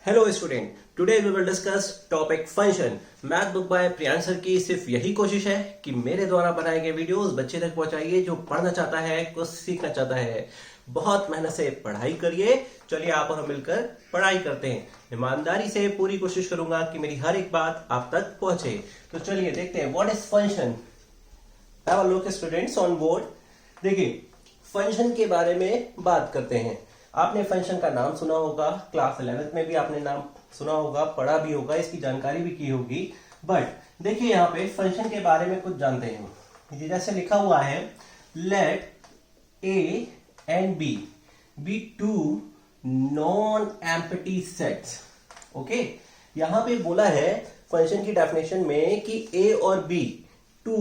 Hello student, today we will discuss topic function. Math book by Priyansh sir की सिर्फ यही कोशिश है कि मेरे द्वारा बनाए गए वीडियोस बच्चे तक पहुंचाइए जो पढ़ना चाहता है, कुछ सीखना चाहता है। बहुत मेहनत से पढ़ाई करिए। चलिए आप और हम मिलकर पढ़ाई करते हैं। ईमानदारी से पूरी कोशिश करूंगा कि मेरी हर एक बात आप तक पहुंचे। तो चलिए देखते हैं what is function. Have a look students on board. देखिए फंक्शन के बारे में बात करते हैं। आपने फंक्शन का नाम सुना होगा, क्लास 11th में भी आपने नाम सुना होगा, पढ़ा भी होगा, इसकी जानकारी भी की होगी। बट देखिए यहाँ पे फंक्शन के बारे में कुछ जानते हैं। जैसे लिखा हुआ है let A and B two non empty sets. Okay, यहाँ पे बोला है फंक्शन की डेफिनेशन में कि ए और B two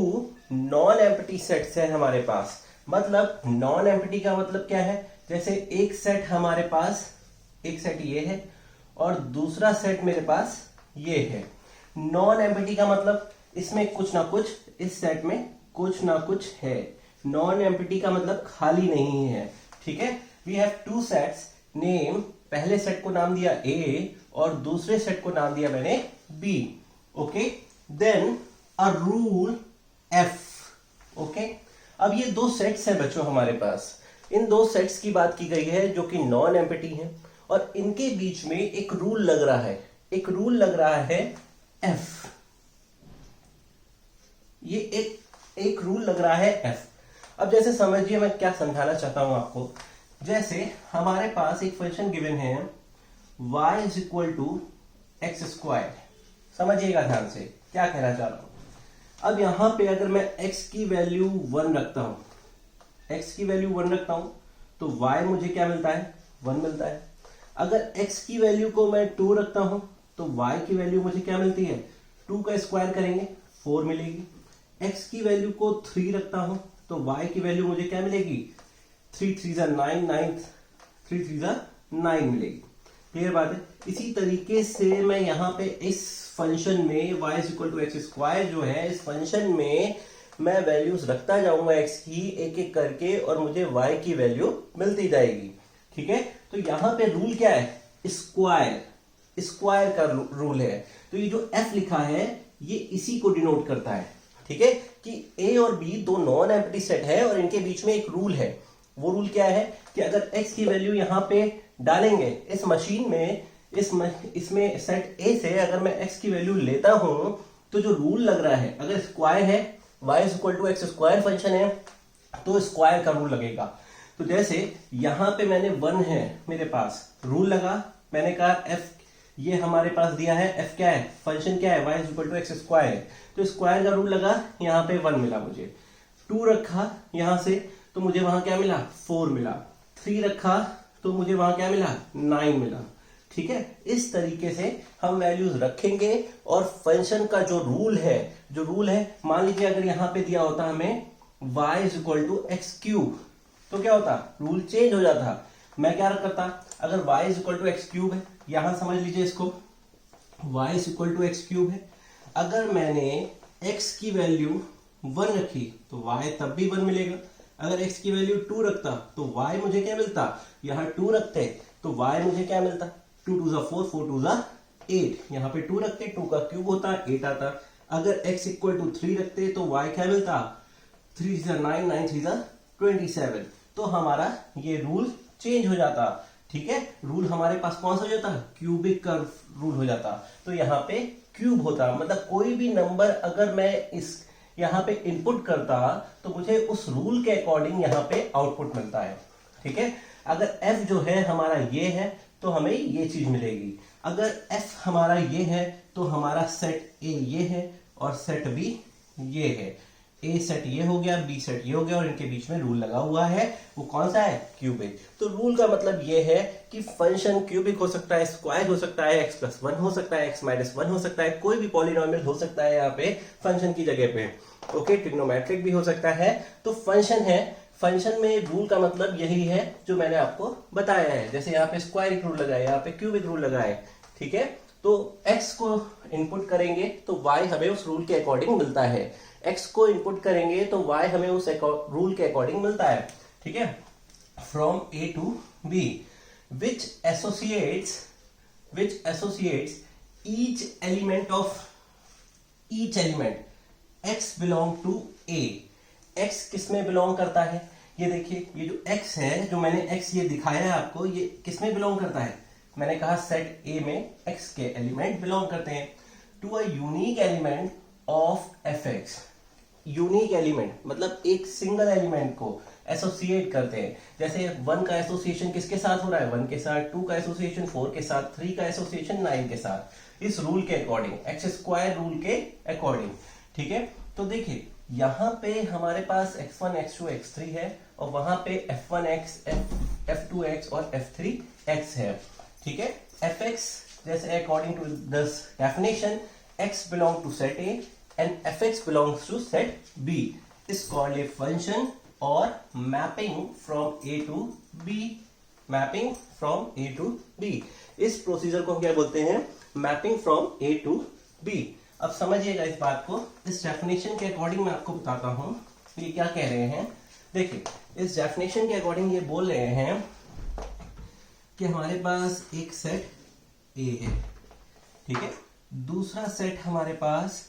non empty sets है हमारे पास। मतलब नॉन एम्प्टी का मतलब क्या है? जैसे एक सेट हमारे पास, एक सेट ये है और दूसरा सेट मेरे पास ये है। नॉन एम्प्टी का मतलब इसमें कुछ ना कुछ, इस सेट में कुछ ना कुछ है। नॉन एम्प्टी का मतलब खाली नहीं है। ठीक है, we have two sets name. पहले सेट को नाम दिया ए और दूसरे सेट को नाम दिया मैंने B. Okay, then a rule F. Okay, अब ये दो सेट्स हैं बच्चों हमारे पास। इन दो सेट्स की बात की गई है जो कि नॉन एम्प्टी हैं और इनके बीच में एक रूल लग रहा है। एक रूल लग रहा है एफ। ये एक रूल लग रहा है एफ। अब जैसे समझिए मैं क्या समझाना चाहता हूं आपको। जैसे हमारे पास एक फंक्शन गिवन है y is equal to X square. समझिएगा ध्यान से क्या कहना चाह रहा हूं। अब यहां पे अगर मैं x की वैल्यू 1 रखता हूं, x की वैल्यू 1 रखता हूं तो y मुझे क्या मिलता है? 1 मिलता है। अगर x की वैल्यू को मैं 2 रखता हूं तो y की वैल्यू मुझे क्या मिलती है? 2 का स्क्वायर करेंगे 4 मिलेगी। x की वैल्यू को 3 रखता हूं तो y की वैल्यू मुझे क्या मिलेगी? 3 3 जा 9, 3 3 जा 9 मिलेगी। क्लियर बात है। इसी तरीके से मैं यहाँ पे इस फंक्शन में y is equal to X square जो है, इस फंक्शन में मैं वैल्यूज रखता जाऊंगा x की एक एक करके और मुझे y की वैल्यू मिलती जाएगी। ठीक है, तो यहां पे रूल क्या है? स्क्वायर। स्क्वायर का रूल है। तो ये जो f लिखा है ये इसी को डिनोट करता है। ठीक है, कि a और b दो नॉन एम्प्टी सेट है और इनके बीच में एक रूल है। वो रूल क्या है कि अगर x की वैल्यू यहां पे डालेंगे इस मशीन में, इसमें सेट a से अगर मैं x की वैल्यू लेता हूं तो जो रूल लग रहा है, अगर स्क्वायर है y is equal to X square function है तो स्क्वायर का रूल लगेगा। तो जैसे यहां पे मैंने 1 है मेरे पास, रूल लगा, मैंने कहा f ये हमारे पास दिया है, f क्या है? फंक्शन क्या है? y is equal to X square. तो स्क्वायर का रूल लगा, यहाँ पे 1 मिला मुझे। 2 रखा यहां से तो मुझे वहां क्या मिला? 4 मिला। 3 रखा तो मुझे वहां क्या मिला? 9 मिला। ठीक है, इस तरीके से हम वैल्यूज रखेंगे और फंक्शन का जो रूल है, मान लीजिए अगर यहां पे दिया होता हमें y is equal to X cube तो क्या होता? रूल चेंज हो जाता। मैं क्या करता? अगर y is equal to X cube है, यहां समझ लीजिए इसको, y is equal to X cube है। अगर मैंने x की वैल्यू 1 रखी तो y तब भी 1 मिलेगा। अगर x की वैल्यू 2 रखता तो y मुझे क्या मिलता? यहां 2 रखते तो y मुझे क्या मिलता? 2 2 जा 4, 4 2 जा 8। यहाँ पे 2 रखते, 2 का क्यूब होता 8 आता। अगर x इक्वल टू 3 रखते तो y क्या मिलता? 3 जा 9, 9 3 जा 27। तो हमारा ये रूल चेंज हो जाता। ठीक है, रूल हमारे पास कौन सा हो जाता? क्यूबिक का रूल हो जाता। तो यहाँ पे क्यूब होता, मतलब कोई भी नंबर अगर मैं इस यहाँ पे इनपुट करता तो मुझे उस रूल के अकॉर्डिंग यहाँ पे आउटपुट मिलता है। ठीक है, अगर f जो है हमारा ये है तो हमें ये चीज मिलेगी। अगर f हमारा ये है तो हमारा सेट a ये है और सेट b ये है। a सेट ये हो गया, b सेट ये हो गया और इनके बीच में रूल लगा हुआ है। वो कौन सा है? क्यूबिक। तो रूल का मतलब ये है कि फंक्शन क्यूबिक हो सकता है, स्क्वायर हो सकता है, x प्लस 1 हो सकता है, x माइनस 1 हो सकता है, कोई भी पॉलिनोमियल हो सकता है यहाँ पे फंक्शन की जगह पे। ओके, ट्रिग्नोमेट्रिक भी हो सकता है। तो फंक्शन है, फंक्शन में रूल का मतलब यही है जो मैंने आपको बताया है। जैसे यहाँ पे स्क्वायर रूल लगा है, यहाँ पे क्यूबिक रूल लगा है। ठीक है, तो x को इनपुट करेंगे तो y हमें उस रूल के अकॉर्डिंग मिलता है। x को इनपुट करेंगे तो y हमें उस रूल के अकॉर्डिंग मिलता है। ठीक है, from a to b which associates which associates each element x belong to A। x किस में बिलोंग करता है? ये देखिए, ये जो x है, जो मैंने x ये दिखाया है आपको, ये किस में बिलोंग करता है? मैंने कहा सेट A में x के एलिमेंट बिलोंग करते हैं to a unique element of fx। Unique element मतलब एक सिंगल एलिमेंट को एसोसिएट करते हैं। जैसे 1 का एसोसिएशन किसके साथ हो रहा है? 1 के साथ, 2 का एसोसिएशन 4 के साथ, 3 का एसोसिएशन 9 के साथ, इस रूल के अकॉर्डिंग, एक्स स्क्वायर रूल के अकॉर्डिंग। ठीक है, तो देखिए यहां पे हमारे पास x1 x2 x3 है और वहां पे f1x f2x और f3x है। ठीक है, fx जैसे according to this definition x belong to set A and fx belongs to set B is called a function or mapping from A to B। Mapping from A to B, इस procedure को हम क्या बोलते हैं? Mapping from A to B। अब समझिएगा इस बात को, इस डेफिनेशन के अकॉर्डिंग मैं आपको बताता हूं ये क्या कह रहे हैं। देखिए, इस डेफिनेशन के अकॉर्डिंग ये बोल रहे हैं कि हमारे पास एक सेट A है, ठीक है, दूसरा सेट हमारे पास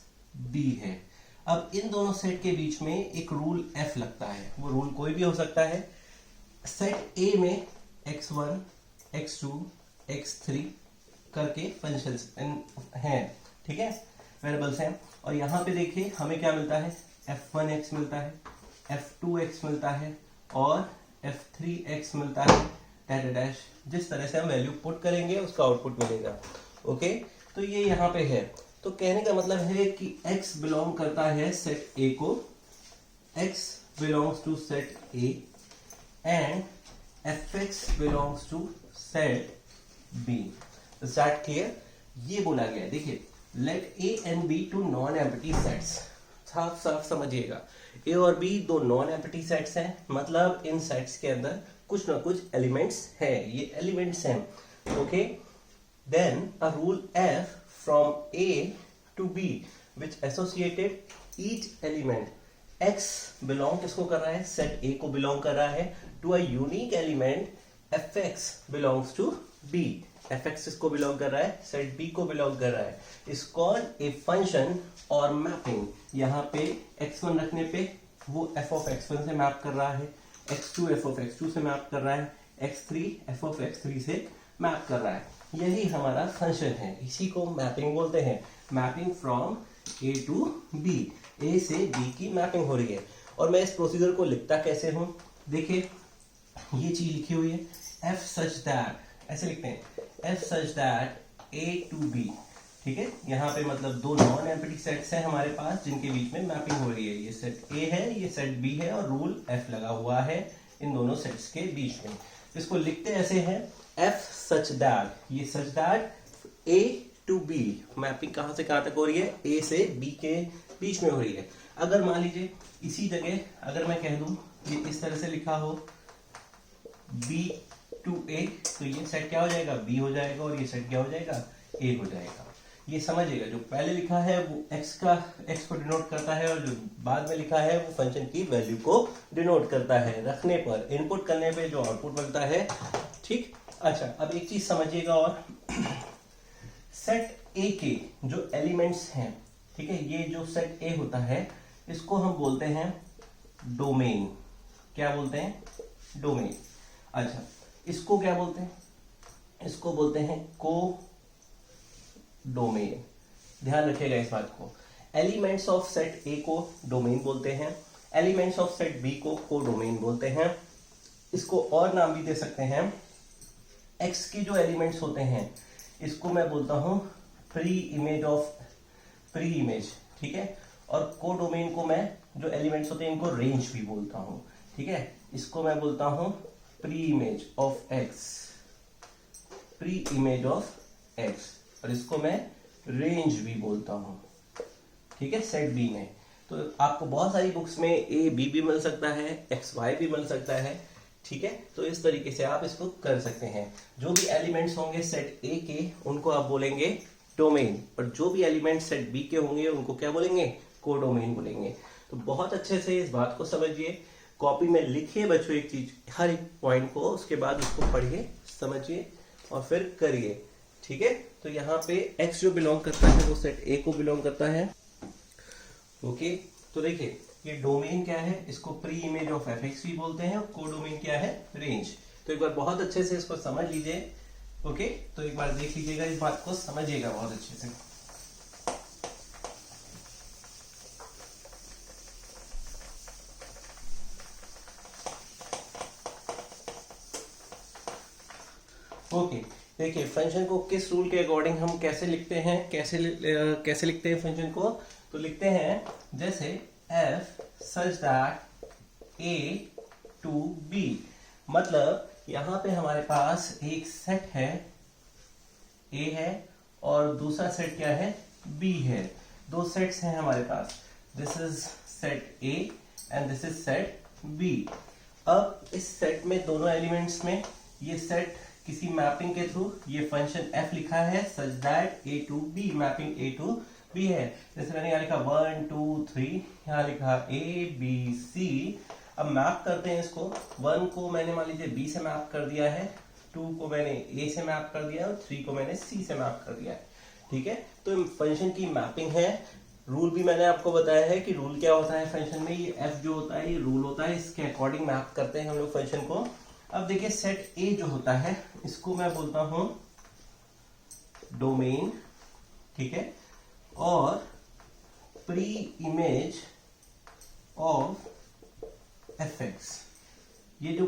B है। अब इन दोनों सेट के बीच में एक रूल F लगता है, वो रूल कोई भी हो सकता है। सेट A में x1, x2, x3 करके फंक्शंस हैं, ठीक है, वेरिएबल्स हैं। और यहाँ पे देखिए हमें क्या मिलता है? f1x मिलता है, f2x मिलता है और f3x मिलता है, डैश डैश। जिस तरह से हम वैल्यू पुट करेंगे उसका आउटपुट मिलेगा। ओके, तो ये यहाँ पे है। तो कहने का मतलब है कि x बिलोंग करता है सेट A को, x belongs to set A and fx belongs to set B। Start clear? ये बोला गया है। देखिए, let A and B two non empty sets. साफ साफ समझिएगा, A और B दो नॉन एम्प्टी सेट्स हैं, मतलब इन सेट्स के अंदर कुछ ना कुछ एलिमेंट्स है, ये एलिमेंट्स हैं। Okay, then a rule F from A to B which associated each element x belong किसको कर रहा है? सेट A को बिलोंग कर रहा है to a unique element fx belongs to B। fx किसको बिलोंग कर रहा है? सेट B को बिलोंग कर रहा है। is called a function or mapping। यहाँ पे x1 रखने पे वो f of x1 से मैप कर रहा है, x2 f of x2 से मैप कर रहा है, x3 f of x3 से मैप कर रहा है। यही हमारा फंक्शन है, इसी को मैपिंग बोलते हैं। Mapping from A to B, A से B की मैपिंग हो रही है। और मैं इस प्रोसीजर को लिखता कैसे हूं? देखिए, ये चीज लिखी हुई है, F such that, ऐसे लिखते हैं F such that A to B। ठीक है, यहाँ पे मतलब दो नॉन एम्प्टी सेट्स हैं हमारे पास जिनके बीच में मैपिंग हो रही है। ये सेट A है, ये सेट B है और रूल F लगा हुआ है इन दोनों सेट्स के बीच में। इसको लिखते ऐसे हैं F such that, ये such that A to B, mapping कहां से कहां तक हो रही है? A से B के बीच में हो रही है। अगर मान लीजिए इसी जगह अगर मैं कह दूं ये इस तरह से लिखा हो B to A, तो ये सेट क्या हो जाएगा? B हो जाएगा और ये सेट क्या हो जाएगा? A हो जाएगा। ये समझिएगा, जो पहले लिखा है वो x को डिनोट करता है और जो बाद में लिखा है वो फंक्शन की वैल्यू को डिनोट करता है, रखने पर, इनपुट करने पे जो आउटपुट मिलता है। ठीक, अच्छा, अब एक चीज समझिएगा और सेट A के जो एलिमेंट्स हैं, ठीक है, ये जो सेट A होता है इसको हम बोलते हैं डोमेन। क्या बोलते हैं? डोमेन। अच्छा, इसको क्या बोलते हैं? इसको बोलते हैं को डोमेन। ध्यान रखिएगा इस बात को। एलिमेंट्स ऑफ सेट A को डोमेन बोलते हैं, एलिमेंट्स ऑफ सेट B को को डोमेन बोलते हैं। इसको और नाम भी दे सकते हैं। X की जो एलिमेंट्स होते हैं इसको मैं बोलता हूं प्री इमेज, ठीक है, और को डोमेन को मैं जो एलिमेंट्स होते हैं इनको रेंज भी बोलता हूं। ठीक है, इसको मैं बोलता हूं pre image of X, pre image of X, और इसको मैं रेंज भी बोलता हूं। ठीक है, सेट B में। तो आपको बहुत सारी बुक्स में A B भी मिल सकता है, X Y भी मिल सकता है। ठीक है, तो इस तरीके से आप इसको कर सकते हैं। जो भी एलिमेंट्स होंगे सेट A के उनको आप बोलेंगे डोमेन, और जो भी एलिमेंट सेट B के होंगे उनको क्या बोलेंगे? को डोमेन बोलेंगे। तो बहुत अच्छे से इस बात को समझिए, कॉपी में लिखिए बच्चों एक चीज, हर एक पॉइंट को, उसके बाद उसको पढ़िए, समझिए और फिर करिए। ठीक। ठीक है, तो यहाँ पे x जो बिलोंग करता है वो सेट A को बिलोंग करता है। ओके, तो देखिए ये डोमेन क्या है, इसको प्री इमेज ऑफ fx भी बोलते हैं, और कोडोमेन क्या है, रेंज। तो एक बार बहुत अच्छे से इसको समझ लीजिए। ओके, तो एक बार देख लीजिएगा, इस बात को समझिएगा बहुत अच्छे से। ओके, देखिए फंक्शन को किस रूल के अकॉर्डिंग हम कैसे लिखते हैं, कैसे लिखते हैं फंक्शन को, तो लिखते हैं जैसे f such that a to b, मतलब यहाँ पे हमारे पास एक सेट है a है और दूसरा सेट क्या है, b है। दो सेट्स हैं हमारे पास, this is set a and this is set b। अब इस सेट में दोनों एलिमेंट्स में ये सेट किसी मैपिंग के थ्रू ये फंक्शन f लिखा है such that a to b, mapping a to b है। जैसे मैंने यहाँ लिखा 1 2 3, यहाँ लिखा a b c। अब मैप करते हैं इसको, 1 को मैंने मान लीजिए b से मैप कर दिया है, 2 को मैंने a से मैप कर दिया और 3 को मैंने c से मैप कर दिया है। ठीक है, तो फंक्शन की मैपिंग है। रूल भी मैंने आपको बताया है कि रूल क्या होता है फंक्शन में, ये f जो होता है ये रूल होता है, इसके अकॉर्डिंग मैप करते हैं हम लोग फंक्शन को। अब देखिए सेट A जो होता है इसको मैं बोलता हूं डोमेन, ठीक है, और प्री इमेज ऑफ fx, ये जो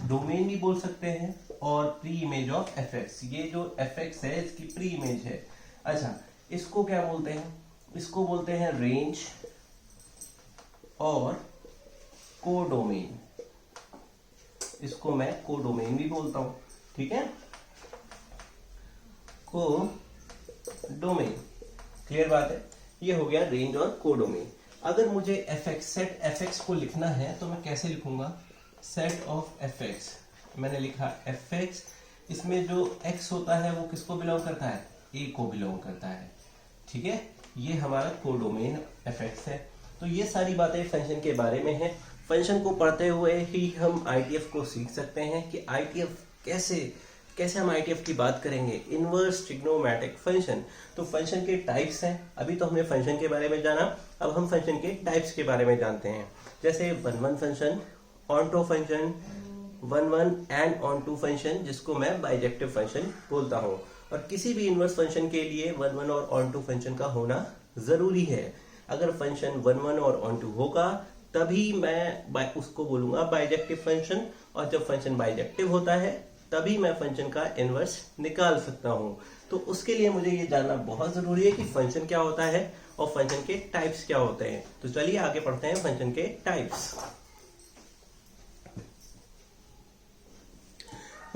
डोमेन भी बोल सकते हैं और प्री इमेज ऑफ fx, ये जो fx है इसकी प्री इमेज है। अच्छा, इसको क्या बोलते हैं, इसको बोलते हैं रेंज और कोडोमेन, इसको मैं कोडोमेन भी बोलता हूं। ठीक है, कोडोमेन, क्लियर बात है, ये हो गया रेंज और कोडोमेन। अगर मुझे fx सेट fx को लिखना है तो मैं कैसे लिखूंगा, सेट ऑफ fx, मैंने लिखा fx, इसमें जो x होता है वो किसको बिलोंग करता है, a को बिलोंग करता है। ठीक है, ये हमारा कोडोमेन fx है। तो ये सारी बातें फंक्शन के बारे में है। फंक्शन को पढ़ते हुए ही हम ITF को सीख सकते हैं कि ITF कैसे हम ITF की बात करेंगे, इनवर्स ट्रिग्नोमेट्रिक फंक्शन। तो फंक्शन के टाइप्स हैं, अभी तो हमने फंक्शन के बारे में जाना, अब हम फंक्शन के टाइप्स के बारे में जानते हैं। जैसे 1-1 function, onto function, 1-1 and onto function, जिसको मैं बाइजेक्टिव फंक्शन बोलता हूँ। और किसी भी इनवर्स फंक्शन के लिए 1-1 और ऑनटू फंक्शन का होना जरूरी है। अगर फंक्शन 1-1 और ऑनटू होगा तभी मैं उसको बोलूंगा बाइजेक्टिव फंक्शन, और जब फंक्शन बाइजेक्टिव होता है तभी मैं फंक्शन का इनवर्स निकाल सकता हूं। तो उसके लिए मुझे ये जानना बहुत जरूरी है कि फंक्शन क्या होता है और फंक्शन के टाइप्स क्या होते हैं। तो चलिए आगे पढ़ते हैं फंक्शन के टाइप्स।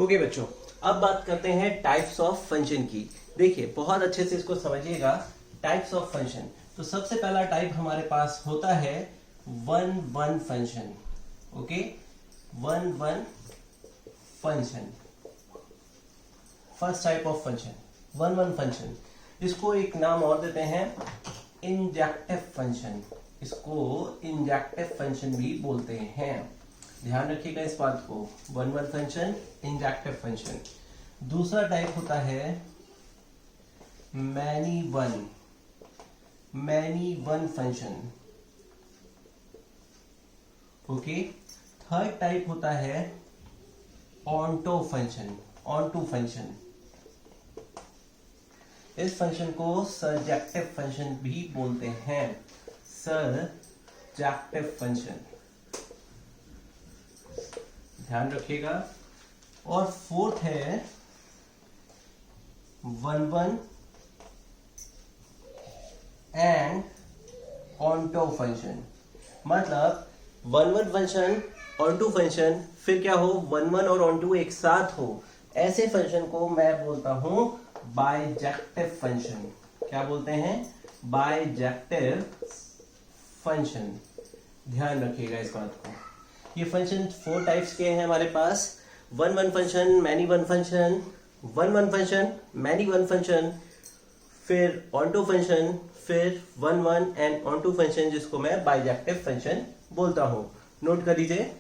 ओके बच्चों, अब बात करते हैं टाइप्स ऑफ फंक्शन की। देखिए बहुत अच्छे से इसको समझिएगा, टाइप्स ऑफ फंक्शन। तो सबसे पहला टाइप हमारे पास होता है 1-1 function. Okay, 1-1 function, first type of function 1-1 function. इसको एक नाम और देते हैं इंजेक्टिव फंक्शन, इसको इंजेक्टिव फंक्शन भी बोलते हैं। ध्यान रखिएगा इस बात को, 1-1 फंक्शन, इंजेक्टिव फंक्शन। दूसरा टाइप होता है many one function. Okay, third type होता है ऑनटो फंक्शन। इस फंक्शन को सर्जेक्टिव फंक्शन भी बोलते हैं, सर्जेक्टिव फंक्शन, ध्यान रखिएगा। और फोर्थ है 1-1 एंड ऑनटो फंक्शन। मतलब 1-1 फंक्शन, ऑनटू फंक्शन, फिर क्या हो 1-1 और ऑनटू एक साथ हो, ऐसे फंक्शन को मैं बोलता हूं बाइजेक्टिव फंक्शन। क्या बोलते हैं, बाइजेक्टिव फंक्शन। ध्यान रखिएगा इस बात को। ये फंक्शन 4 टाइप्स के हैं हमारे पास, 1-1 function, many one function, 1-1 function, many one function, फिर ऑनटू फंक्शन, फिर 1-1 एंड ऑनटू फंक्शन, जिसको मैं बाइजेक्टिव फंक्शन बोलता हूं। नोट कर लीजिए।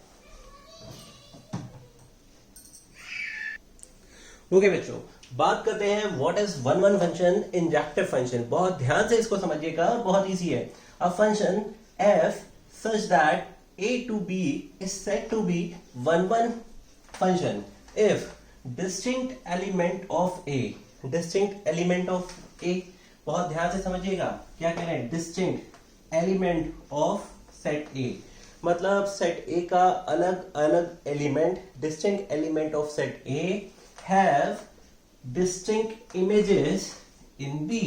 ओके बच्चों, बात करते हैं what is one one function, injective function. बहुत ध्यान से इसको समझिएगा, बहुत इजी है। A function f such that a to b is said to be one one function if distinct element of a, distinct element of a, बहुत ध्यान से समझिएगा क्या कह रहे हैं, distinct element of set a, मतलब सेट A का अलग अलग element, distinct element of set A have distinct images in B,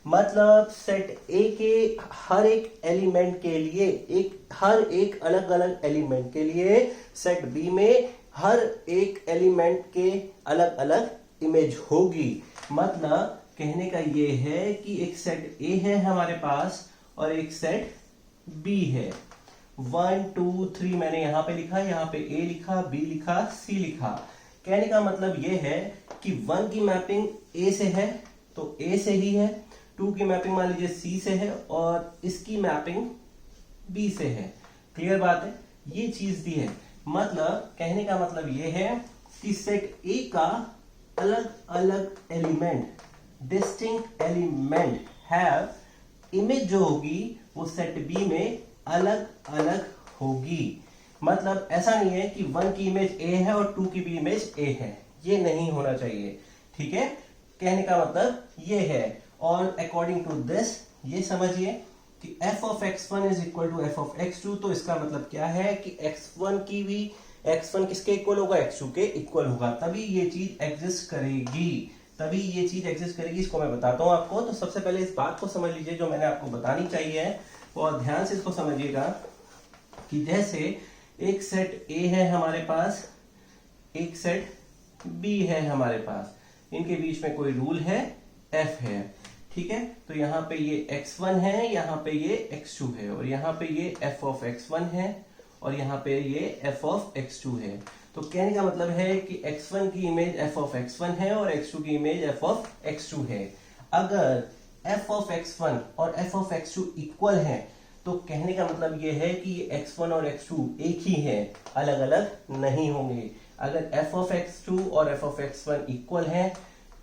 मतलब सेट A के हर एक एलिमेंट के लिए हर एक अलग अलग एलिमेंट के लिए सेट B में हर एक एलिमेंट के अलग अलग इमेज होगी। मतलब कहने का ये है कि एक सेट A है हमारे पास और एक सेट B है। 1 2 3 मैंने यहां पे लिखा, यहां पे A लिखा, B लिखा, C लिखा। कहने का मतलब ये है कि 1 की मैपिंग A से है तो A से ही है, 2 की मैपिंग मान लीजिए C से है और इसकी मैपिंग B से है। क्लियर बात है, ये चीज दी है। मतलब कहने का मतलब ये है कि सेट A का अलग अलग element, distinct element have image जो होगी वो सेट B में अलग अलग होगी। मतलब ऐसा नहीं है कि 1 की इमेज A है और 2 की भी इमेज A है, ये नहीं होना चाहिए। ठीक है, कहने का मतलब ये है। और अकॉर्डिंग टू दिस ये समझिए कि f of x1 is equal to f of x2, तो इसका मतलब क्या है कि x1 की भी x1 किसके इक्वल होगा, x2 के इक्वल होगा, तभी ये चीज एग्जिस्ट करेगी, तभी ये चीज एग्जिस्ट करेगी। इसको मैं बताता हूं आपको। तो सबसे पहले इस बात को समझ लीजिए जो मैंने आपको बतानी चाहिए, और ध्यान से इसको समझिएगा कि जैसे एक सेट A है हमारे पास, एक सेट B है हमारे पास, इनके बीच में कोई रूल है F है। ठीक है, तो यहाँ पे ये x1 है, यहाँ पे ये x2 है, और यहाँ पे ये f of x1 है और यहाँ पे ये f of x2 है। तो कहने का मतलब है कि x1 की इमेज f of x1 है और x2 की इमेज f of x2 है। अगर f of x1 और f of x2 इक्वल है तो कहने का मतलब ये है कि ये x1 और x2 एक ही है, अलग अलग नहीं होंगे। अगर f of x2 और f of x1 इक्वल है,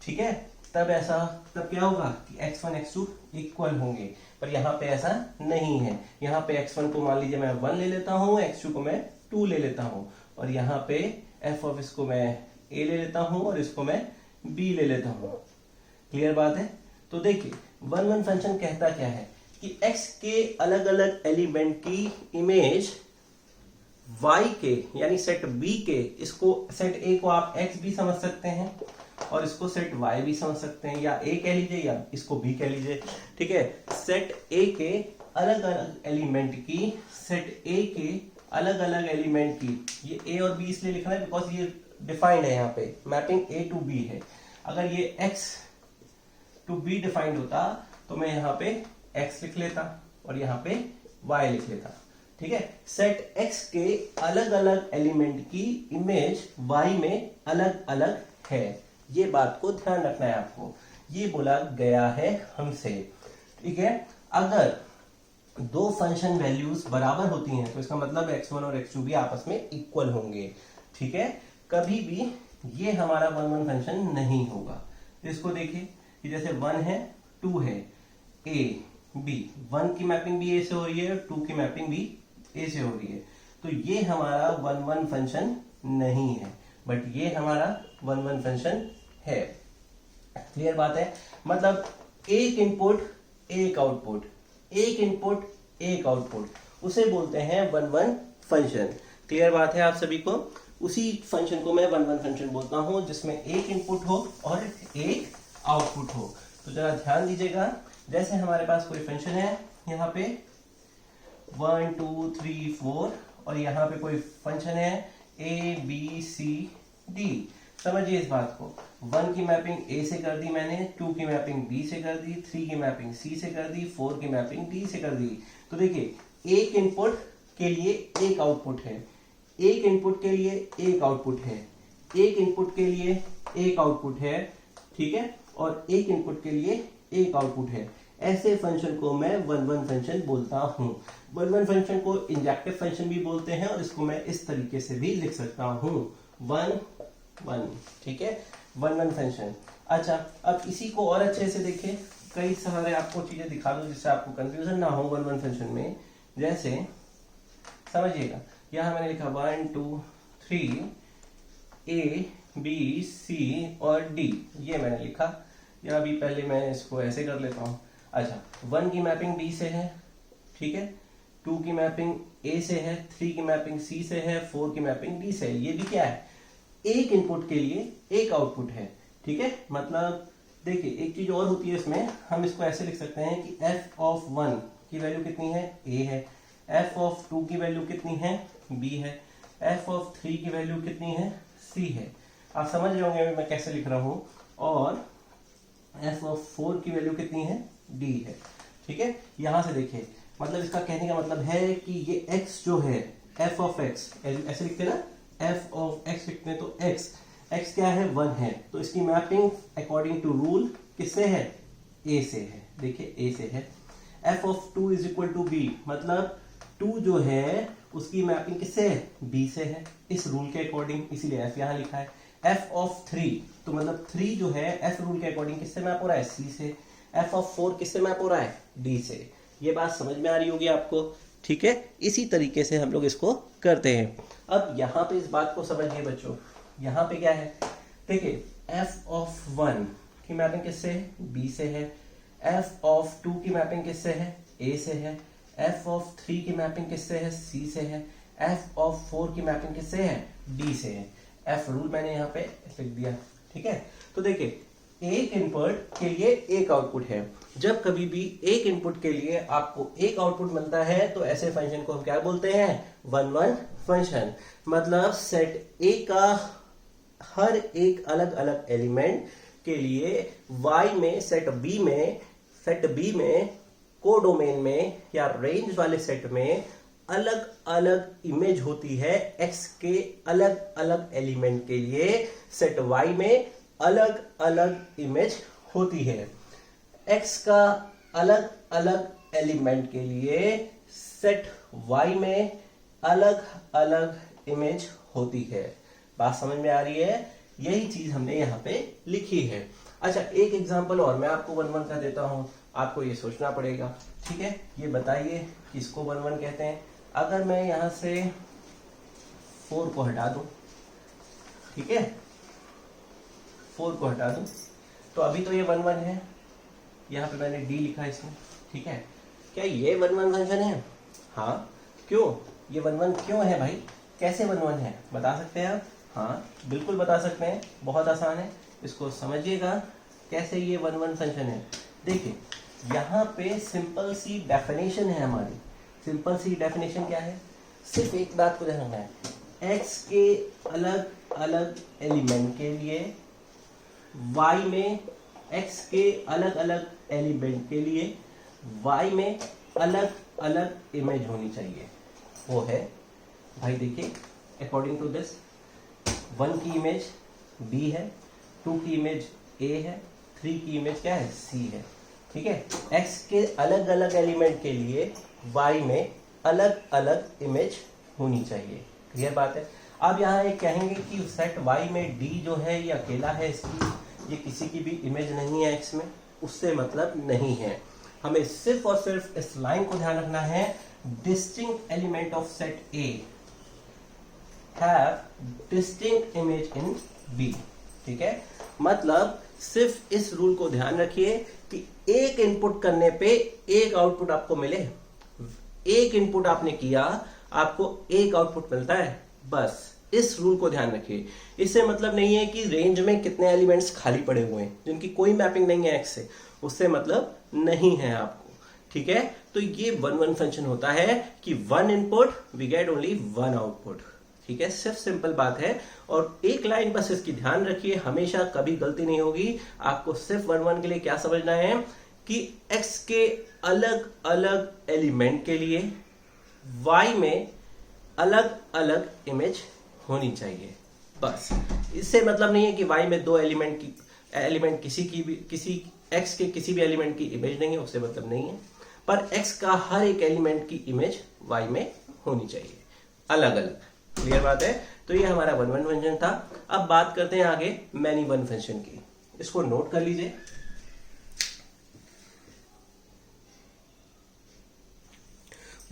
ठीक है, तब क्या होगा कि x1 x2 इक्वल होंगे, पर यहाँ पे ऐसा नहीं है। यहाँ पे x1 को मान लीजिए मैं 1 ले लेता हूँ, x2 को मैं 2 ले लेता हूँ, और यहाँ पे f of इसको मैं a ले लेता हूँ और इसको मैं b ले लेता हूँ। क्लियर बात है। तो देखिए वन वन फंक्शन कहता क्या है कि x के अलग अलग एलिमेंट की इमेज y के यानी सेट B के, इसको सेट A को आप x भी समझ सकते हैं और इसको सेट Y भी समझ सकते हैं, या A कह लीजिए या इसको B कह लीजिए। ठीक है, सेट A के अलग अलग एलिमेंट की, सेट A के अलग अलग एलिमेंट की, ये A और B इसलिए लिखना है बिकॉज ये डिफाइंड है, यहाँ पे मैपिंग A टू B है। अगर ये X टू B डिफाइंड होता तो मैं यहाँ पे X लिख लेता और यहाँ पे Y लिख लेता। ठीक है, सेट X के अलग अलग एलिमेंट की इमेज Y में अलग अलग है, ये बात को ध्यान रखना है आपको, ये बोला गया है हमसे। ठीक है, अगर दो फंक्शन वैल्यूज बराबर होती हैं तो इसका मतलब x1 और x2 भी आपस में इक्वल होंगे। ठीक है, कभी भी ये हमारा वन वन फंक्शन नहीं होगा। इसको देखिए कि जैसे 1 है 2 है a b, 1 की मैपिंग भी a से हो रही है और 2 की मैपिंग भी a से हो रही है, तो ये हमारा वन वन फंक्शन नहीं है, बट ये हमारा वन वन फंक्शन है। क्लियर बात है, मतलब एक इनपुट एक आउटपुट, एक इनपुट एक आउटपुट, उसे बोलते हैं वन वन फंक्शन। क्लियर बात है आप सभी को। उसी फंक्शन को मैं वन वन फंक्शन बोलता हूं जिसमें एक इनपुट हो और एक आउटपुट हो। तो जरा ध्यान दीजिएगा, जैसे हमारे पास कोई फंक्शन है यहाँ पे 1 2 3 4 और यहाँ पे कोई फंक्शन है a b c d। समझिए इस बात को, 1 की मैपिंग a से कर दी मैंने, 2 की मैपिंग b से कर दी, 3 की मैपिंग c से कर दी, 4 की मैपिंग d से कर दी। तो देखिए एक इनपुट के लिए एक आउटपुट है, एक इनपुट के लिए एक आउटपुट है, एक इनपुट के लिए एक आउटपुट है, ठीक है, और एक इनपुट के लिए एक आउटपुट है। ऐसे फंक्शन को मैं वन वन फंक्शन बोलता हूं। वन वन फंक्शन को इंजेक्टिव फंक्शन भी बोलते हैं और इसको मैं इस तरीके से भी लिख सकता हूं, वन वन। ठीक है, वन वन फंक्शन। अच्छा, अब इसी को और अच्छे से देखें, कई सारे आपको चीजें दिखा दूं जिससे आपको कंफ्यूजन ना हो वन वन फंक्शन में। जैसे समझिएगा, यहां मैंने लिखा 1 2 3 A B C और D, ये मैंने लिखा। या अभी पहले मैं इसको ऐसे कर लेता हूं। अच्छा, 1 की मैपिंग D से है, ठीक है, 2 की मैपिंग A से है, 3 की मैपिंग C से है, 4 की मैपिंग D से है। ये भी क्या है, एक इनपुट के लिए एक आउटपुट है, ठीक है। मतलब देखिए एक चीज और होती है इसमें, हम इसको ऐसे लिख सकते हैं कि f ऑफ 1 की वैल्यू कितनी है, A है, f ऑफ 2 की वैल्यू कितनी है, B है, f ऑफ 3 की वैल्यू कितनी है, C है। आप समझ रहे होंगे मैं कैसे लिख रहा हूं। और f ऑफ 4 की वैल्यू कितनी है, D है, ठीक है। यहां से देखिए, मतलब इसका कहने का मतलब है कि ये x जो है, f ऑफ x ऐसे लिखते हैं ना, f ऑफ x लिखते हैं तो x क्या है, 1 है, तो इसकी मैपिंग अकॉर्डिंग टू रूल किससे है, a से है। देखिए a से है। f of 2 is equal to b, मतलब 2 जो है उसकी मैपिंग किससे है, b से है, इस रूल के अकॉर्डिंग, इसीलिए f यहां लिखा है। f ऑफ 3, तो मतलब 3 जो है f रूल के अकॉर्डिंग किससे मैप हो रहा है, c से। f ऑफ 4 किससे मैप हो रहा है, d से। ये बात समझ में आ रही होगी आपको, ठीक है। इसी तरीके से हम लोग इसको करते हैं। अब यहाँ पे इस बात को समझिए बच्चों, यहाँ पे क्या है, देखिए f ऑफ 1 की मैपिंग किससे है, b से है, f ऑफ 2 की मैपिंग किससे है, a से है, f ऑफ 3 की मैपिंग किससे है, c से है, f ऑफ 4 की मैपिंग किससे है, d से है। f रूल मैंने यहाँ पे लिख दिया, ठीक है। तो देखिए एक इनपुट के लिए एक आउटपुट है। जब कभी भी एक इनपुट के लिए आपको एक आउटपुट मिलता है तो ऐसे फंक्शन को हम क्या बोलते हैं, वन वन फंक्शन। मतलब सेट A का हर एक अलग अलग एलिमेंट के लिए y में, सेट B में कोडोमेन में या रेंज वाले सेट में अलग अलग इमेज होती है। x के अलग अलग एलिमेंट के लिए सेट y में अलग अलग इमेज होती है। x का अलग अलग एलिमेंट के लिए सेट y में अलग अलग इमेज होती है। बात समझ में आ रही है, यही चीज हमने यहाँ पे लिखी है। अच्छा, एक एग्जांपल और मैं आपको वन वन का देता हूं, आपको ये सोचना पड़ेगा, ठीक है। ये बताइए किसको वन वन कहते हैं। अगर मैं यहां से 4 को हटा दूं, ठीक है, 4 को हटा दूं, तो अभी तो ये वन वन है, यहाँ पे मैंने d लिखा है इसमें, ठीक है। क्या ये वन वन फंक्शन है, हाँ, क्यों, ये वन वन क्यों है भाई, कैसे वन वन है, बता सकते हैं आप। हाँ बिल्कुल बता सकते हैं, बहुत आसान है, इसको समझिएगा कैसे ये वन वन फंक्शन है। देखिए यहाँ पे सिंपल सी डेफिनेशन है हमारी। सिंपल सी डेफिनेशन क्या है, सिर्फ एक बात को ध्यान रखना है, x के अलग अलग एलिमेंट के लिए y में, x के अलग अलग एलिमेंट के लिए y में अलग अलग इमेज होनी चाहिए। वो है भाई, देखिए अकॉर्डिंग टू दिस 1 की इमेज b है, 2 की इमेज a है, 3 की इमेज क्या है, c है, ठीक है। x के अलग अलग एलिमेंट के लिए y में अलग अलग इमेज होनी चाहिए। क्लियर बात है। अब यहाँ एक कहेंगे कि सेट y में d जो है ये अकेला है, इसकी ये किसी की भी इमेज नहीं है x में, उससे मतलब नहीं है। हमें सिर्फ और सिर्फ इस लाइन को ध्यान रखना है, distinct element of set A have distinct image in B, ठीक है। मतलब सिर्फ इस रूल को ध्यान रखिए कि एक इनपुट करने पे एक आउटपुट आपको मिले। एक इनपुट आपने किया, आपको एक आउटपुट मिलता है, बस इस रूल को ध्यान रखिए। इससे मतलब नहीं है कि रेंज में कितने एलिमेंट्स खाली पड़े हुए हैं जिनकी कोई मैपिंग नहीं है x से, उससे मतलब नहीं है आपको, ठीक है। तो ये वन वन फंक्शन होता है कि one input we get only one output, ठीक है। सिर्फ सिंपल बात है। और एक लाइन बस इसकी ध्यान रखिए, हमेशा कभी गलती नहीं होगी। आपको सिर्फ वन वन के लिए क्या समझना है कि x के अलग अलग एलिमेंट के लिए y में अलग अलग इमेज होनी चाहिए, बस। इससे मतलब नहीं है कि y में दो एलिमेंट किसी x के किसी भी एलिमेंट की इमेज नहीं है, उससे मतलब नहीं है। पर x का हर एक एलिमेंट की इमेज y में होनी चाहिए, अलग अलग। क्लियर बात है। तो ये हमारा वन वन फंक्शन था। अब बात करते हैं आगे मैनी वन फंक्शन की। इसको नोट कर लीजिए।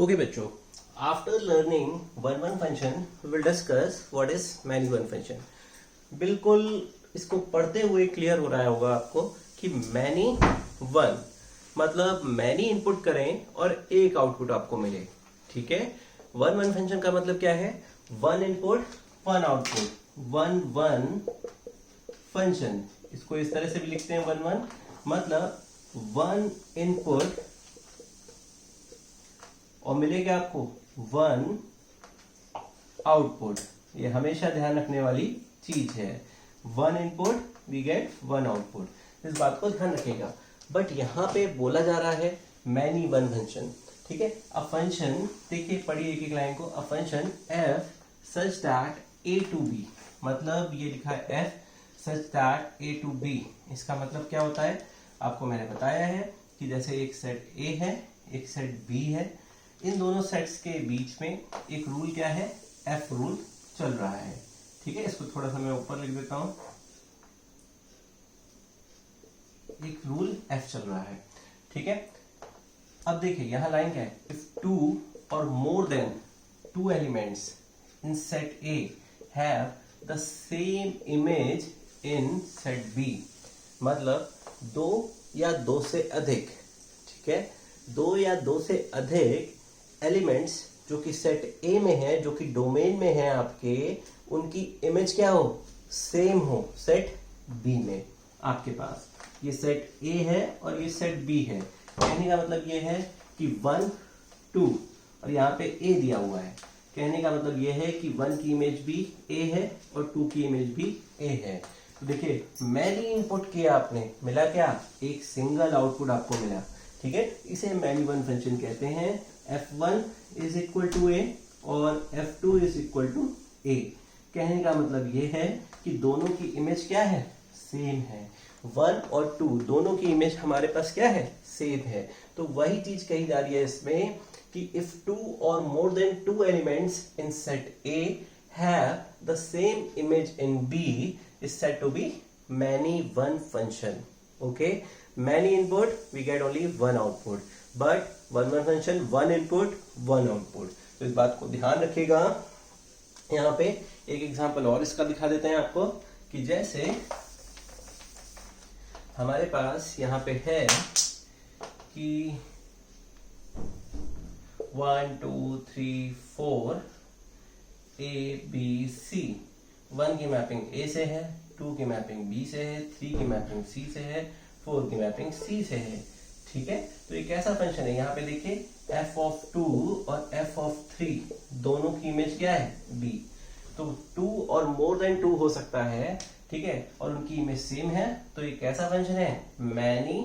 ओके बच्चों, after learning one one function we will discuss what is many one function. बिल्कुल इसको पढ़ते हुए क्लियर हो रहा होगा आपको कि मैनी वन मतलब मैनी इनपुट करें और एक आउटपुट आपको मिले। ठीक है, वन वन फंक्शन का मतलब क्या है? One input one output, one one function. इसको इस तरह से भी लिखते हैं, वन वन मतलब वन इनपुट और मिलेगा आपको वन आउटपुट। ये हमेशा ध्यान रखने वाली चीज है, one input we get one output, इस बात को ध्यान रखिएगा। बट यहां पे बोला जा रहा है मैनी वन फंक्शन। ठीक है, अ फंक्शन, देखिए पढ़िए एक एक लाइन को। A function F such that A to B, मतलब ये लिखा है F such that A to B. इसका मतलब क्या होता है? आपको मैंने बताया है कि जैसे एक सेट ए है, एक सेट बी है, इन दोनों सेट्स के बीच में एक रूल क्या है? एफ रूल चल रहा है। ठीक है, इसको थोड़ा सा मैं ऊपर लिख देता हूं। एक रूल एफ चल रहा है। ठीक है, अब देखिए यहां लाइन क्या है? इफ टू और more than two elements in set A have the same image in set B, मतलब दो या दो से अधिक, ठीक है, दो या दो से अधिक एलिमेंट्स जो कि सेट ए में है, जो कि डोमेन में है आपके, उनकी इमेज क्या हो? सेम हो सेट बी में। आपके पास ये सेट ए है और ये सेट बी है। कहने का मतलब ये है कि वन टू और यहाँ पे ए दिया हुआ है। कहने का मतलब ये है कि वन की इमेज भी ए है और टू की इमेज भी ए है। तो देखिए मैनी इनपुट किया आपने, मिला क्या? एक सिंगल आउटपुट आपको मिला। ठीक है, इसे मैनी वन फंक्शन कहते हैं। F1 इज इक्वल टू ए और F2 इज इक्वल टू ए। कहने का मतलब ये है कि दोनों की इमेज क्या है? सेम है। वन और टू दोनों की इमेज हमारे पास क्या है? सेम है। तो वही चीज कही जा रही है इसमें कि इफ टू और more than two elements in set A have the same image in B is said to be many one function. Okay, many input we get only one output, but one one function one input one output. तो इस बात को ध्यान रखिएगा। यहाँ पे एक example और इसका दिखा देते हैं आपको कि जैसे हमारे पास यहाँ पे है कि 1 2 3 4 ABC, 1 की मैपिंग ए से है, 2 की मैपिंग बी से है, 3 की मैपिंग सी से है, 4 की मैपिंग सी से है। ठीक है, तो ये कैसा फंक्शन है? यहाँ पे देखिए f ऑफ 2 और f ऑफ 3 दोनों की इमेज क्या है? b। तो 2 और मोर देन 2 हो सकता है, ठीक है, और उनकी इमेज सेम है, तो ये कैसा फंक्शन है? Many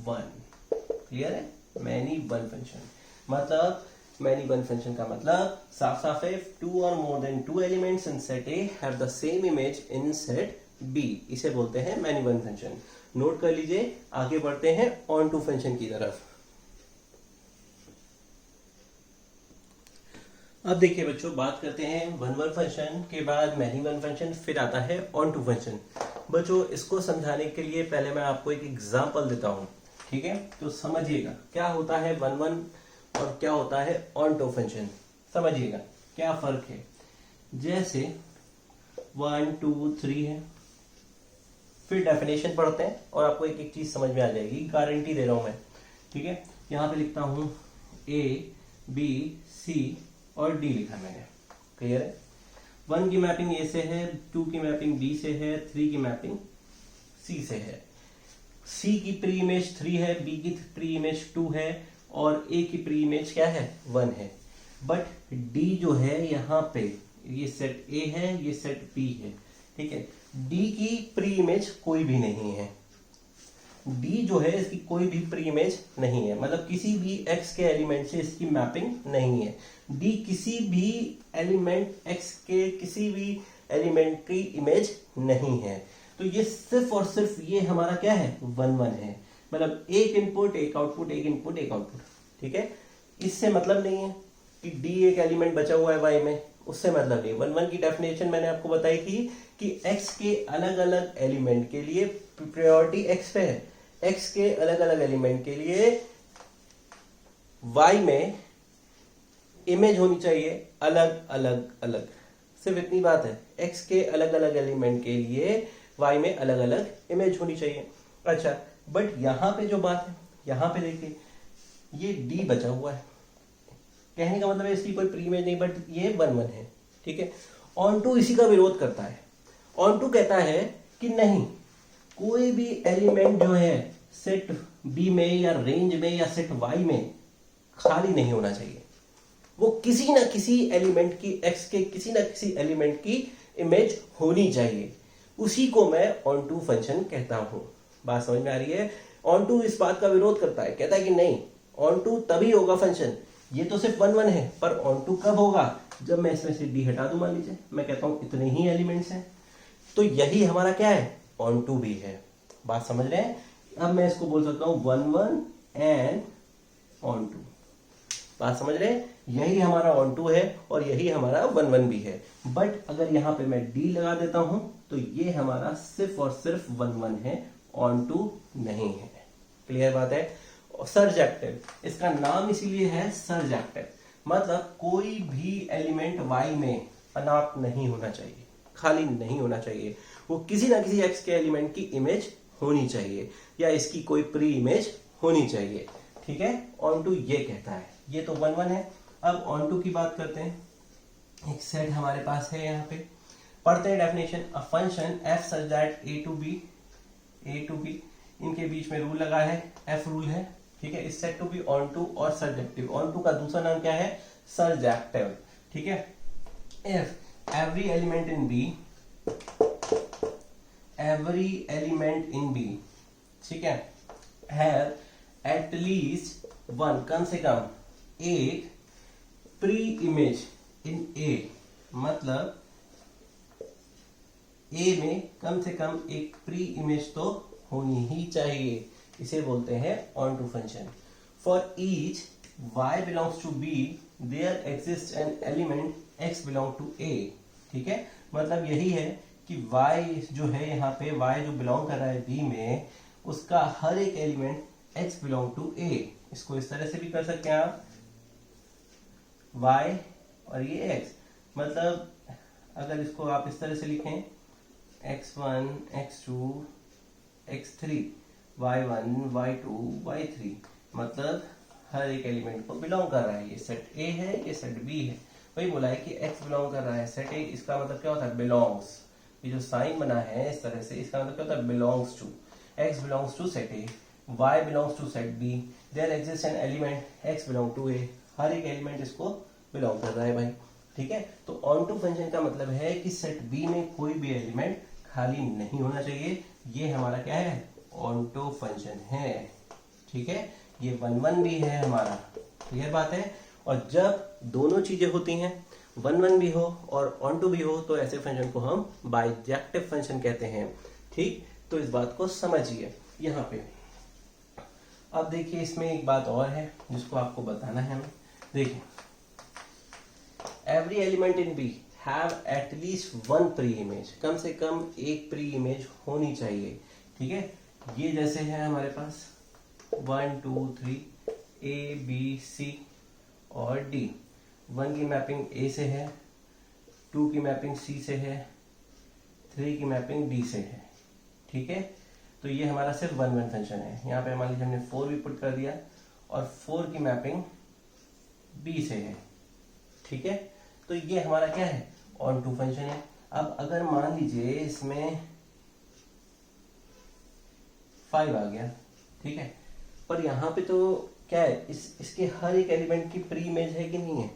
one. क्लियर है? मैनी वन फंक्शन मतलब मैनी वन फंक्शन का मतलब साफ साफ है, 2 और more than 2 elements in set A have the same image in set B, इसे बोलते हैं मैनी वन फंक्शन। नोट कर लीजिए। आगे बढ़ते हैं ऑन टू फंक्शन की तरफ। अब देखिए बच्चों, बात करते हैं वन वन फंक्शन के बाद मैनी वन फंक्शन, फिर आता है ऑन टू फंक्शन। बच्चों इसको समझाने के लिए पहले मैं आपको एक एग्जांपल देता हूं। ठीक है, तो समझिएगा क्या होता है वन वन और क्या होता है ऑन टू फंक्शन। समझिएगा क्या फर्क है। जैसे 1 2 3 है, फिर डेफिनेशन पढ़ते हैं और आपको एक एक चीज समझ में आ जाएगी, गारंटी दे रहा हूं मैं। ठीक है, यहां पे लिखता हूं A B C और D लिखा मैंने। क्लियर है? 1 की मैपिंग A से है, 2 की मैपिंग B से है, 3 की मैपिंग C से है। C की प्री इमेज 3 है, B की प्री इमेज 2 है और A की प्री इमेज क्या है? 1 है। बट D जो है यहाँ पे, ये सेट A है, ये सेट B है। ठीक है, D की प्री इमेज कोई भी नहीं है। D जो है इसकी कोई भी प्री इमेज नहीं है, मतलब किसी भी X के एलिमेंट से इसकी मैपिंग नहीं है। D किसी भी एलिमेंट X के किसी भी एलिमेंट की इमेज नहीं है। तो ये सिर्फ और सिर्फ ये हमारा क्या है? वन वन है, मतलब एक इनपुट एक आउटपुट, एक इनपुट एक आउटपुट। ठीक है, इससे मतलब नहीं है कि D एक एलिमेंट बचा हुआ है Y में, उससे मतलब नहीं। वन वन की डेफिनेशन मैंने आपको बताई थी कि X के अलग अलग एलिमेंट के लिए प्रायोरिटी एक्स पे है। एक्स के अलग अलग एलिमेंट के लिए वाई में इमेज होनी चाहिए अलग अलग अलग, सिर्फ इतनी बात है। एक्स के अलग अलग एलिमेंट के लिए वाई में अलग अलग इमेज होनी चाहिए। अच्छा, बट यहां पे जो बात है, यहां पे देखिए ये डी बचा हुआ है, कहने का मतलब है इसकी कोई प्री इमेज नहीं, बट ये 1 1 है, ठीक है। ऑन टू इसी का विरोध करता है। ऑन टू कहता है कि नहीं, कोई भी एलिमेंट जो है सेट बी में या रेंज में या सेट वाई में खाली नहीं होना चाहिए। वो किसी ना किसी एलिमेंट की, एक्स के किसी ना किसी एलिमेंट की इमेज होनी चाहिए। उसी को मैं ऑन टू फंक्शन कहता हूं। बात समझ में आ रही है? ऑन टू इस बात का विरोध करता है, कहता है कि नहीं, ऑन टू तभी होगा फंक्शन, ये तो सिर्फ 1 1 है, पर ऑन टू कब होगा? जब मैं इसमें से डी हटा दूं। मान लीजिए मैं कहता हूं इतने ही एलिमेंट्स हैं, तो यही हमारा क्या है? ऑन टू भी है। बात समझ रहे हैं? अब मैं इसको बोल सकता हूं 1 1 एंड ऑन टू। बात समझ रहे हैं? यही हमारा ऑन टू है और यही हमारा 1 1 भी है। बट अगर यहां पे मैं डी लगा देता हूं तो ये हमारा सिर्फ और सिर्फ 1 1 है, ऑन टू नहीं है। क्लियर बात है? सर्जेक्टिव, इसका नाम इसीलिए है सर्जेक्टिव, मतलब कोई भी एलिमेंट वाई में अनाप नहीं होना चाहिए, खाली नहीं होना चाहिए। वो किसी ना किसी एक्स के एलिमेंट की इमेज होनी चाहिए या इसकी कोई प्री इमेज होनी चाहिए, ठीक है। ऑन टू ये कहता है। ये तो 1 1 है। अब ऑन टू की बात करते हैं। एक सेट हमारे पास है, यहाँ पे पढ़ते हैं definition. A function F such that A to B, इनके बीच में रूल लगा है, एफ रूल है, ठीक है। इस set to be onto और सर्जेक्टिव। ऑन टू का दूसरा नाम क्या है? सर्जेक्टिव, ठीक है। If every element in B, ठीक है, हैव एट लीस्ट 1, कम से कम एक प्री इमेज इन ए, मतलब ए में कम से कम एक प्री इमेज तो होनी ही चाहिए। इसे बोलते हैं onto function. For each y belongs to b there exist an element x belong to a, ठीक है। मतलब यही है कि y जो है, यहाँ पे y जो बिलोंग कर रहा है b में, उसका हर एक element x belong to a। इसको इस तरह से भी कर सकते हैं आप, y और ये x, मतलब अगर इसको आप इस तरह से लिखें x1 x2 x3 y1 y2 y3, मतलब हर एक एलिमेंट को बिलोंग कर रहा है। ये सेट A है, ये सेट B है। वही बोला है कि x बिलोंग कर रहा है सेट A, इसका मतलब क्या होता है? बिलोंग्स। ये जो साइन बना है इस तरह से, इसका मतलब क्या होता है? Belongs to. x belongs to set A, y belongs to set B, there exist an element x belong to A। हर एक एलिमेंट इसको बिलोंग कर रहा है भाई, ठीक है। तो ऑन टू फंक्शन का मतलब है कि सेट बी में कोई भी एलिमेंट खाली नहीं होना चाहिए। ये हमारा क्या है? ऑन टू फंक्शन है, ठीक है। ये 1 1 भी है हमारा, क्लियर बात है। और जब दोनों चीजें होती हैं, 1 1 भी हो और ऑन टू भी हो, तो ऐसे फंक्शन को हम बाइजेक्टिव फंक्शन कहते हैं, ठीक। तो इस बात को समझिए यहाँ पे। अब देखिए इसमें एक बात और है जिसको आपको बताना है हमें। देखिए, every element in B have at least 1 pre image, कम से कम एक प्री इमेज होनी चाहिए, ठीक है। ये जैसे है हमारे पास 1 2 3 A B C और D। 1 की मैपिंग A से है, 2 की मैपिंग C से है, 3 की मैपिंग D से है, ठीक है। तो ये हमारा सिर्फ 1 1 फंक्शन है। यहाँ पे मान लीजिए हमने 4 भी पुट कर दिया और 4 की मैपिंग B से है, ठीक है। तो ये हमारा क्या है? ऑन टू फंक्शन है। अब अगर मान लीजिए इसमें 5 आ गया, ठीक है, पर यहाँ पे तो क्या है, इसके हर एक एलिमेंट की प्री इमेज है कि नहीं है?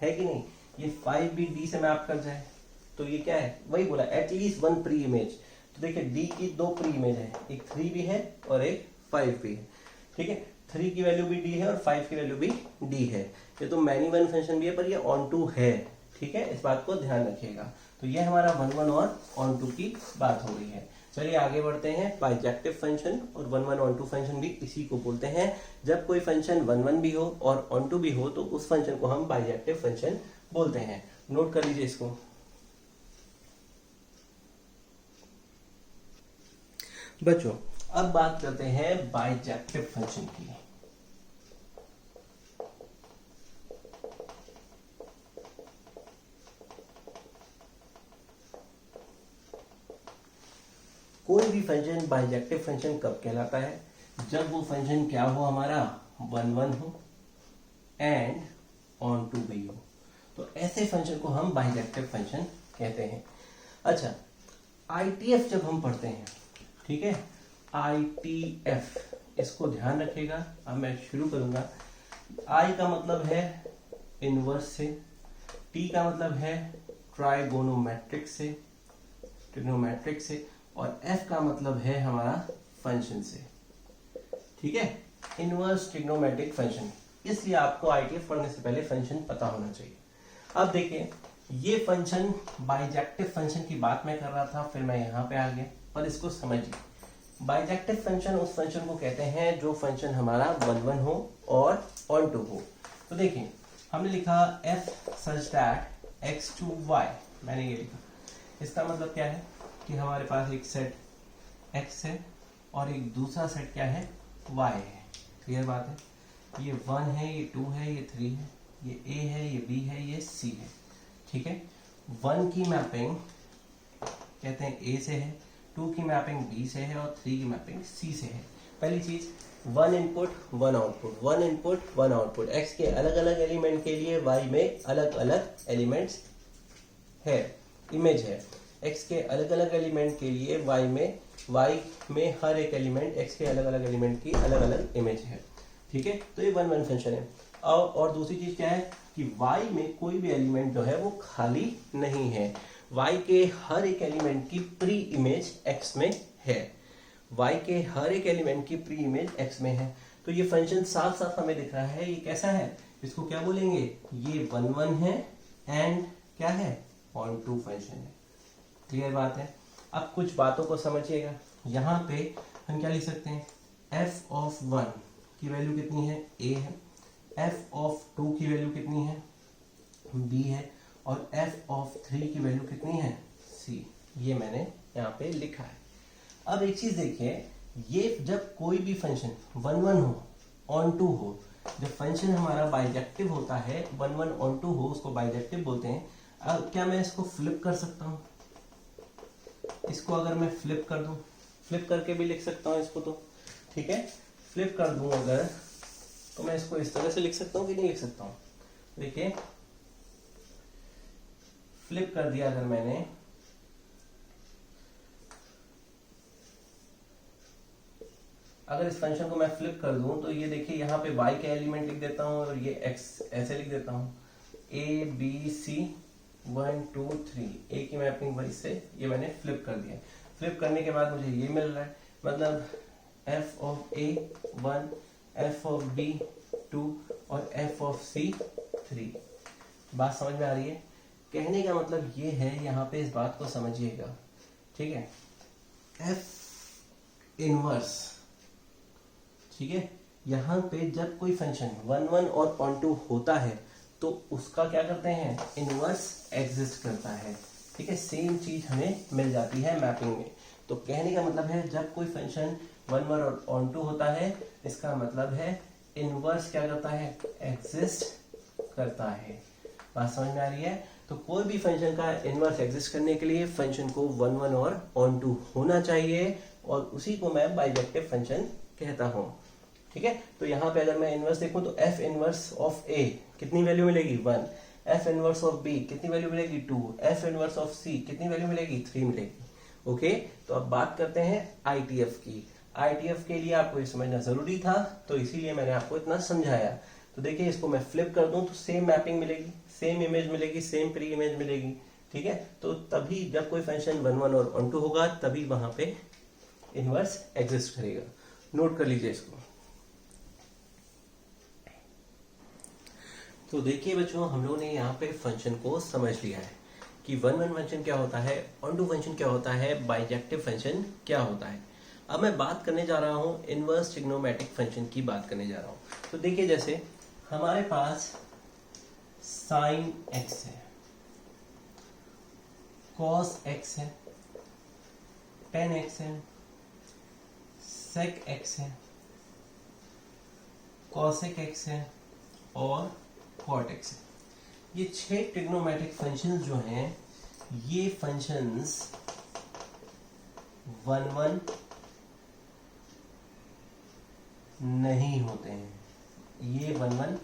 है कि नहीं? ये 5 भी डी से मैप कर जाए तो ये क्या है? वही बोला एटलीस्ट 1 प्री इमेज। तो देखिए डी की 2 प्री इमेज है, एक 3 भी है और एक 5 भी है, ठीक है। 3 की वैल्यू भी डी है और 5 की वैल्यू भी डी है। ये तो मैनी वन फंक्शन भी है पर ये ऑन टू है, ठीक है। इस बात को ध्यान रखिएगा। तो ये हमारा 1 1 और ऑन टू की बात हो गई है। चलिए आगे बढ़ते हैं। बाइजेक्टिव फंक्शन और 1 1 ऑन टू फंक्शन भी इसी को बोलते हैं। जब कोई फंक्शन 1 1 भी हो और ऑन टू भी हो तो उस फंक्शन को हम बाइजेक्टिव फंक्शन बोलते हैं। नोट कर लीजिए इसको। बच्चों अब बात करते हैं बाइजेक्टिव फंक्शन की। कोई भी फंक्शन बाइजेक्टिव फंक्शन कब कहलाता है? जब वो फंक्शन क्या हो, हमारा 1 1 हो एंड ऑन टू भी हो, तो ऐसे फंक्शन को हम बाइजेक्टिव फंक्शन कहते हैं। अच्छा, आईटीएफ जब हम पढ़ते हैं, ठीक है, आईटीएफ, इसको ध्यान रखिएगा। अब मैं शुरू करूंगा। आई का मतलब है इनवर्स से, टी का मतलब है ट्राइगोनोमेट्रिक से, ट्रिग्नोमेट्रिक से, और एफ का मतलब है हमारा फंक्शन से, ठीक है, इनवर्स ट्रिग्नोमेट्रिक फंक्शन। इसलिए आपको आईटीएफ पढ़ने से पहले फंक्शन पता होना चाहिए। अब देखिए, ये फंक्शन बाइजेक्टिव फंक्शन की बात मैं कर रहा था, फिर मैं यहां पे आ गया, पर इसको समझिए। बाइजेक्टिव फंक्शन उस फंक्शन को कहते हैं जो फंक्शन हमारा 1 1 हो और ऑन टू हो। तो देखिए, हमने लिखा f such that x to y, मैंने ये लिखा। इसका मतलब क्या है कि हमारे पास एक सेट x है और एक दूसरा सेट क्या है, y है। क्लियर बात है? ये 1 है, ये 2 है, ये 3 है, ये a है, ये b है, ये c है, ठीक है। 1 की मैपिंग कहते हैं a से है, 2 की मैपिंग b से है और 3 की मैपिंग c से है। पहली चीज, 1 input 1 output, 1 input 1 output. x के अलग अलग एलिमेंट के लिए y में अलग अलग एलिमेंट्स है, इमेज है। x के अलग अलग एलिमेंट के लिए y में हर एक एलिमेंट x के अलग अलग एलिमेंट की अलग अलग इमेज है, ठीक है। तो ये 1 1 फंक्शन है। और दूसरी चीज क्या है कि y में कोई भी एलिमेंट जो है वो खाली नहीं है, y के हर एक एलिमेंट की प्री इमेज x में है, y के हर एक एलिमेंट की प्री इमेज x में है। तो ये फंक्शन साफ साफ हमें दिख रहा है, ये कैसा है, इसको क्या बोलेंगे, ये 1 1 है एंड क्या है, ऑन टू फंक्शन है। क्लियर बात है? अब कुछ बातों को समझिएगा। यहाँ पे हम क्या लिख सकते हैं, f ऑफ 1 की वैल्यू कितनी है, a है, f ऑफ 2 की वैल्यू कितनी है, b है, और f ऑफ 3 की वैल्यू कितनी है, c। ये मैंने यहाँ पे लिखा है। अब एक चीज देखिए, ये जब कोई भी फंक्शन 1 1 हो, ऑन टू हो, जब फंक्शन हमारा बाइजेक्टिव होता है, 1 1 ऑन टू हो, उसको बाइजेक्टिव बोलते हैं। अब क्या मैं इसको फ्लिप कर सकता हूँ? इसको अगर मैं फ्लिप कर दूं, फ्लिप करके भी लिख सकता हूं इसको, तो ठीक है, फ्लिप कर दूं अगर, तो मैं इसको इस तरह से लिख सकता हूं कि नहीं लिख सकता हूं? देखिए, फ्लिप कर दिया अगर मैंने, अगर इस फंक्शन को मैं फ्लिप कर दूं तो ये देखिए, यहाँ पे y के एलिमेंट लिख देता हूं और ये x ऐसे लिख देता हूं, a b c 1 2 3, a की मैपिंग वही से, ये मैंने फ्लिप कर दिया। फ्लिप करने के बाद मुझे ये मिल रहा है, मतलब f of a 1, f of b 2 और f ऑफ c 3। बात समझ में आ रही है? कहने का मतलब ये है, यहाँ पे इस बात को समझिएगा, ठीक है। f इनवर्स, ठीक है, यहाँ पे जब कोई फंक्शन 1 1 और ऑन टू होता है तो उसका क्या करते हैं, इनवर्स एग्जिस्ट करता है, ठीक है। सेम चीज हमें मिल जाती है मैपिंग में। तो कहने का मतलब है, जब कोई फंक्शन 1 1 और ऑन टू होता है, इसका मतलब है इनवर्स क्या करता है, एग्जिस्ट करता है। बात समझ में आ रही है? तो कोई भी फंक्शन का इनवर्स एग्जिस्ट करने के लिए फंक्शन को 1 1 और ऑन टू होना चाहिए, और उसी को मैं बाइजेक्टिव फंक्शन कहता हूं, ठीक है। तो यहाँ पे अगर मैं इनवर्स देखूं तो f इनवर्स ऑफ a कितनी वैल्यू मिलेगी, 1, f इनवर्स ऑफ b कितनी वैल्यू मिलेगी, 2, f इनवर्स ऑफ c कितनी वैल्यू मिलेगी, 3 मिलेगी। ओके, तो अब बात करते हैं ITF की। ITF के लिए आपको ये समझना जरूरी था, तो इसीलिए मैंने आपको इतना समझाया। तो देखिए, इसको मैं फ्लिप कर दूं तो सेम मैपिंग मिलेगी, सेम इमेज मिलेगी, सेम प्री इमेज मिलेगी, ठीक है। तो तभी जब कोई फंक्शन 1 1 और ऑन टू होगा, तभी वहां पे इनवर्स एग्जिस्ट करेगा। नोट कर लीजिए इसको। तो देखिए बच्चों, हम लोगों ने यहाँ पे फंक्शन को समझ लिया है कि 1 1 फंक्शन क्या होता है, ऑन टू फंक्शन क्या होता है, बाइजेक्टिव फंक्शन क्या होता है। अब मैं बात करने जा रहा हूँ इनवर्स ट्रिग्नोमेट्रिक फंक्शन की बात करने जा रहा हूँ। तो देखिए, जैसे हमारे पास साइन x है, कॉस x है, टेन x है, सेक एक्स है, कॉसेक एक्स है और कॉट एक्स है। ये 6 ट्रिग्नोमेट्रिक फंक्शंस जो हैं, ये फंक्शंस 1 नहीं होते हैं, ये 1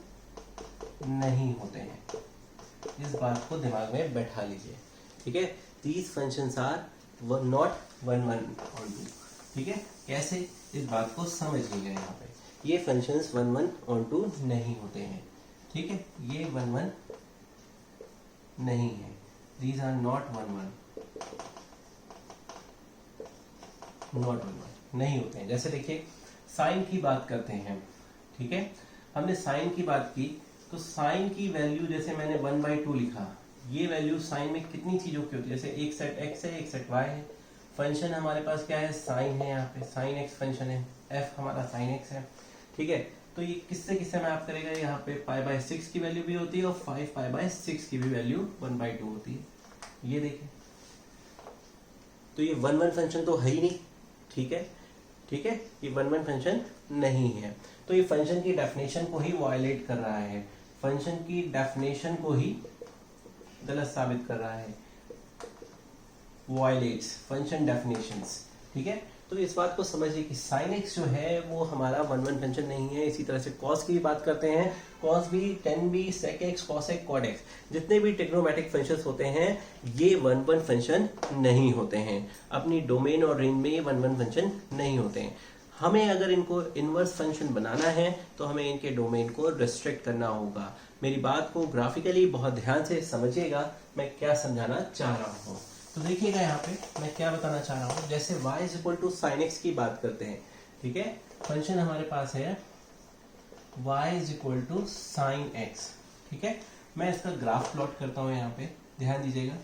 नहीं होते हैं। इस बात को दिमाग में बैठा लीजिए, ठीक है। दीज फंक्शंस आर नॉट 1 और 2, ठीक है। कैसे, इस बात को समझ लीजिए। यहाँ पे ये फंक्शंस 1 और 2 नहीं होते हैं, ठीक है। ये 1 नहीं है, दीज आर नॉट 1 नॉट 1 नहीं होते हैं। जैसे देखिए साइन की बात करते हैं, ठीक है। हमने साइन की बात की, तो साइन की वैल्यू जैसे मैंने 1/2 लिखा, ये वैल्यू साइन में कितनी चीजों की होती है, जैसे एक सेट एक्स है, एक सेट वाई है। फंक्शन हमारे पास क्या है, साइन है, यहाँ पे साइन एक्स फंक्शन है, एफ हमारा साइन एक्स है, ठीक है। तो ये किससे किससे मैप करेगा, यहाँ पे π/6 की वैल्यू भी होती है और 5π/6 की भी वैल्यू 1/2 होती है। ये देखिए, तो ये 1 फंक्शन तो है ही नहीं, ठीक है, ठीक है। ये 1 फंक्शन नहीं है, तो ये फंक्शन की डेफिनेशन को ही वायलेट कर रहा है, फंक्शन की डेफिनेशन को ही गलत साबित कर रहा है, वायलेट्स फंक्शन डेफिनेशंस, ठीक है। तो इस बात को समझिए कि साइन एक्स जो है वो हमारा 1 फंक्शन नहीं है। इसी तरह से कॉस की भी बात करते हैं, कॉस भी, टेन भी, sec X, cosec, cot X, जितने भी ट्रिग्नोमेट्रिक फंक्शंस होते हैं ये 1 फंक्शन नहीं होते हैं। अपनी डोमेन और रेंज में ये 1 फंक्शन नहीं होते हैं। हमें अगर इनको इनवर्स फंक्शन बनाना है तो हमें इनके डोमेन को रिस्ट्रिक्ट करना होगा। मेरी बात को ग्राफिकली बहुत ध्यान से समझिएगा, मैं क्या समझाना चाह रहा हूँ। तो देखिएगा यहाँ पे मैं क्या बताना चाह रहा हूँ। जैसे y = sin x की बात करते हैं, ठीक है। फंक्शन हमारे पास है y = sin x, ठीक है। मैं इसका ग्राफ प्लॉट करता हूँ, यहाँ पे ध्यान दीजिएगा।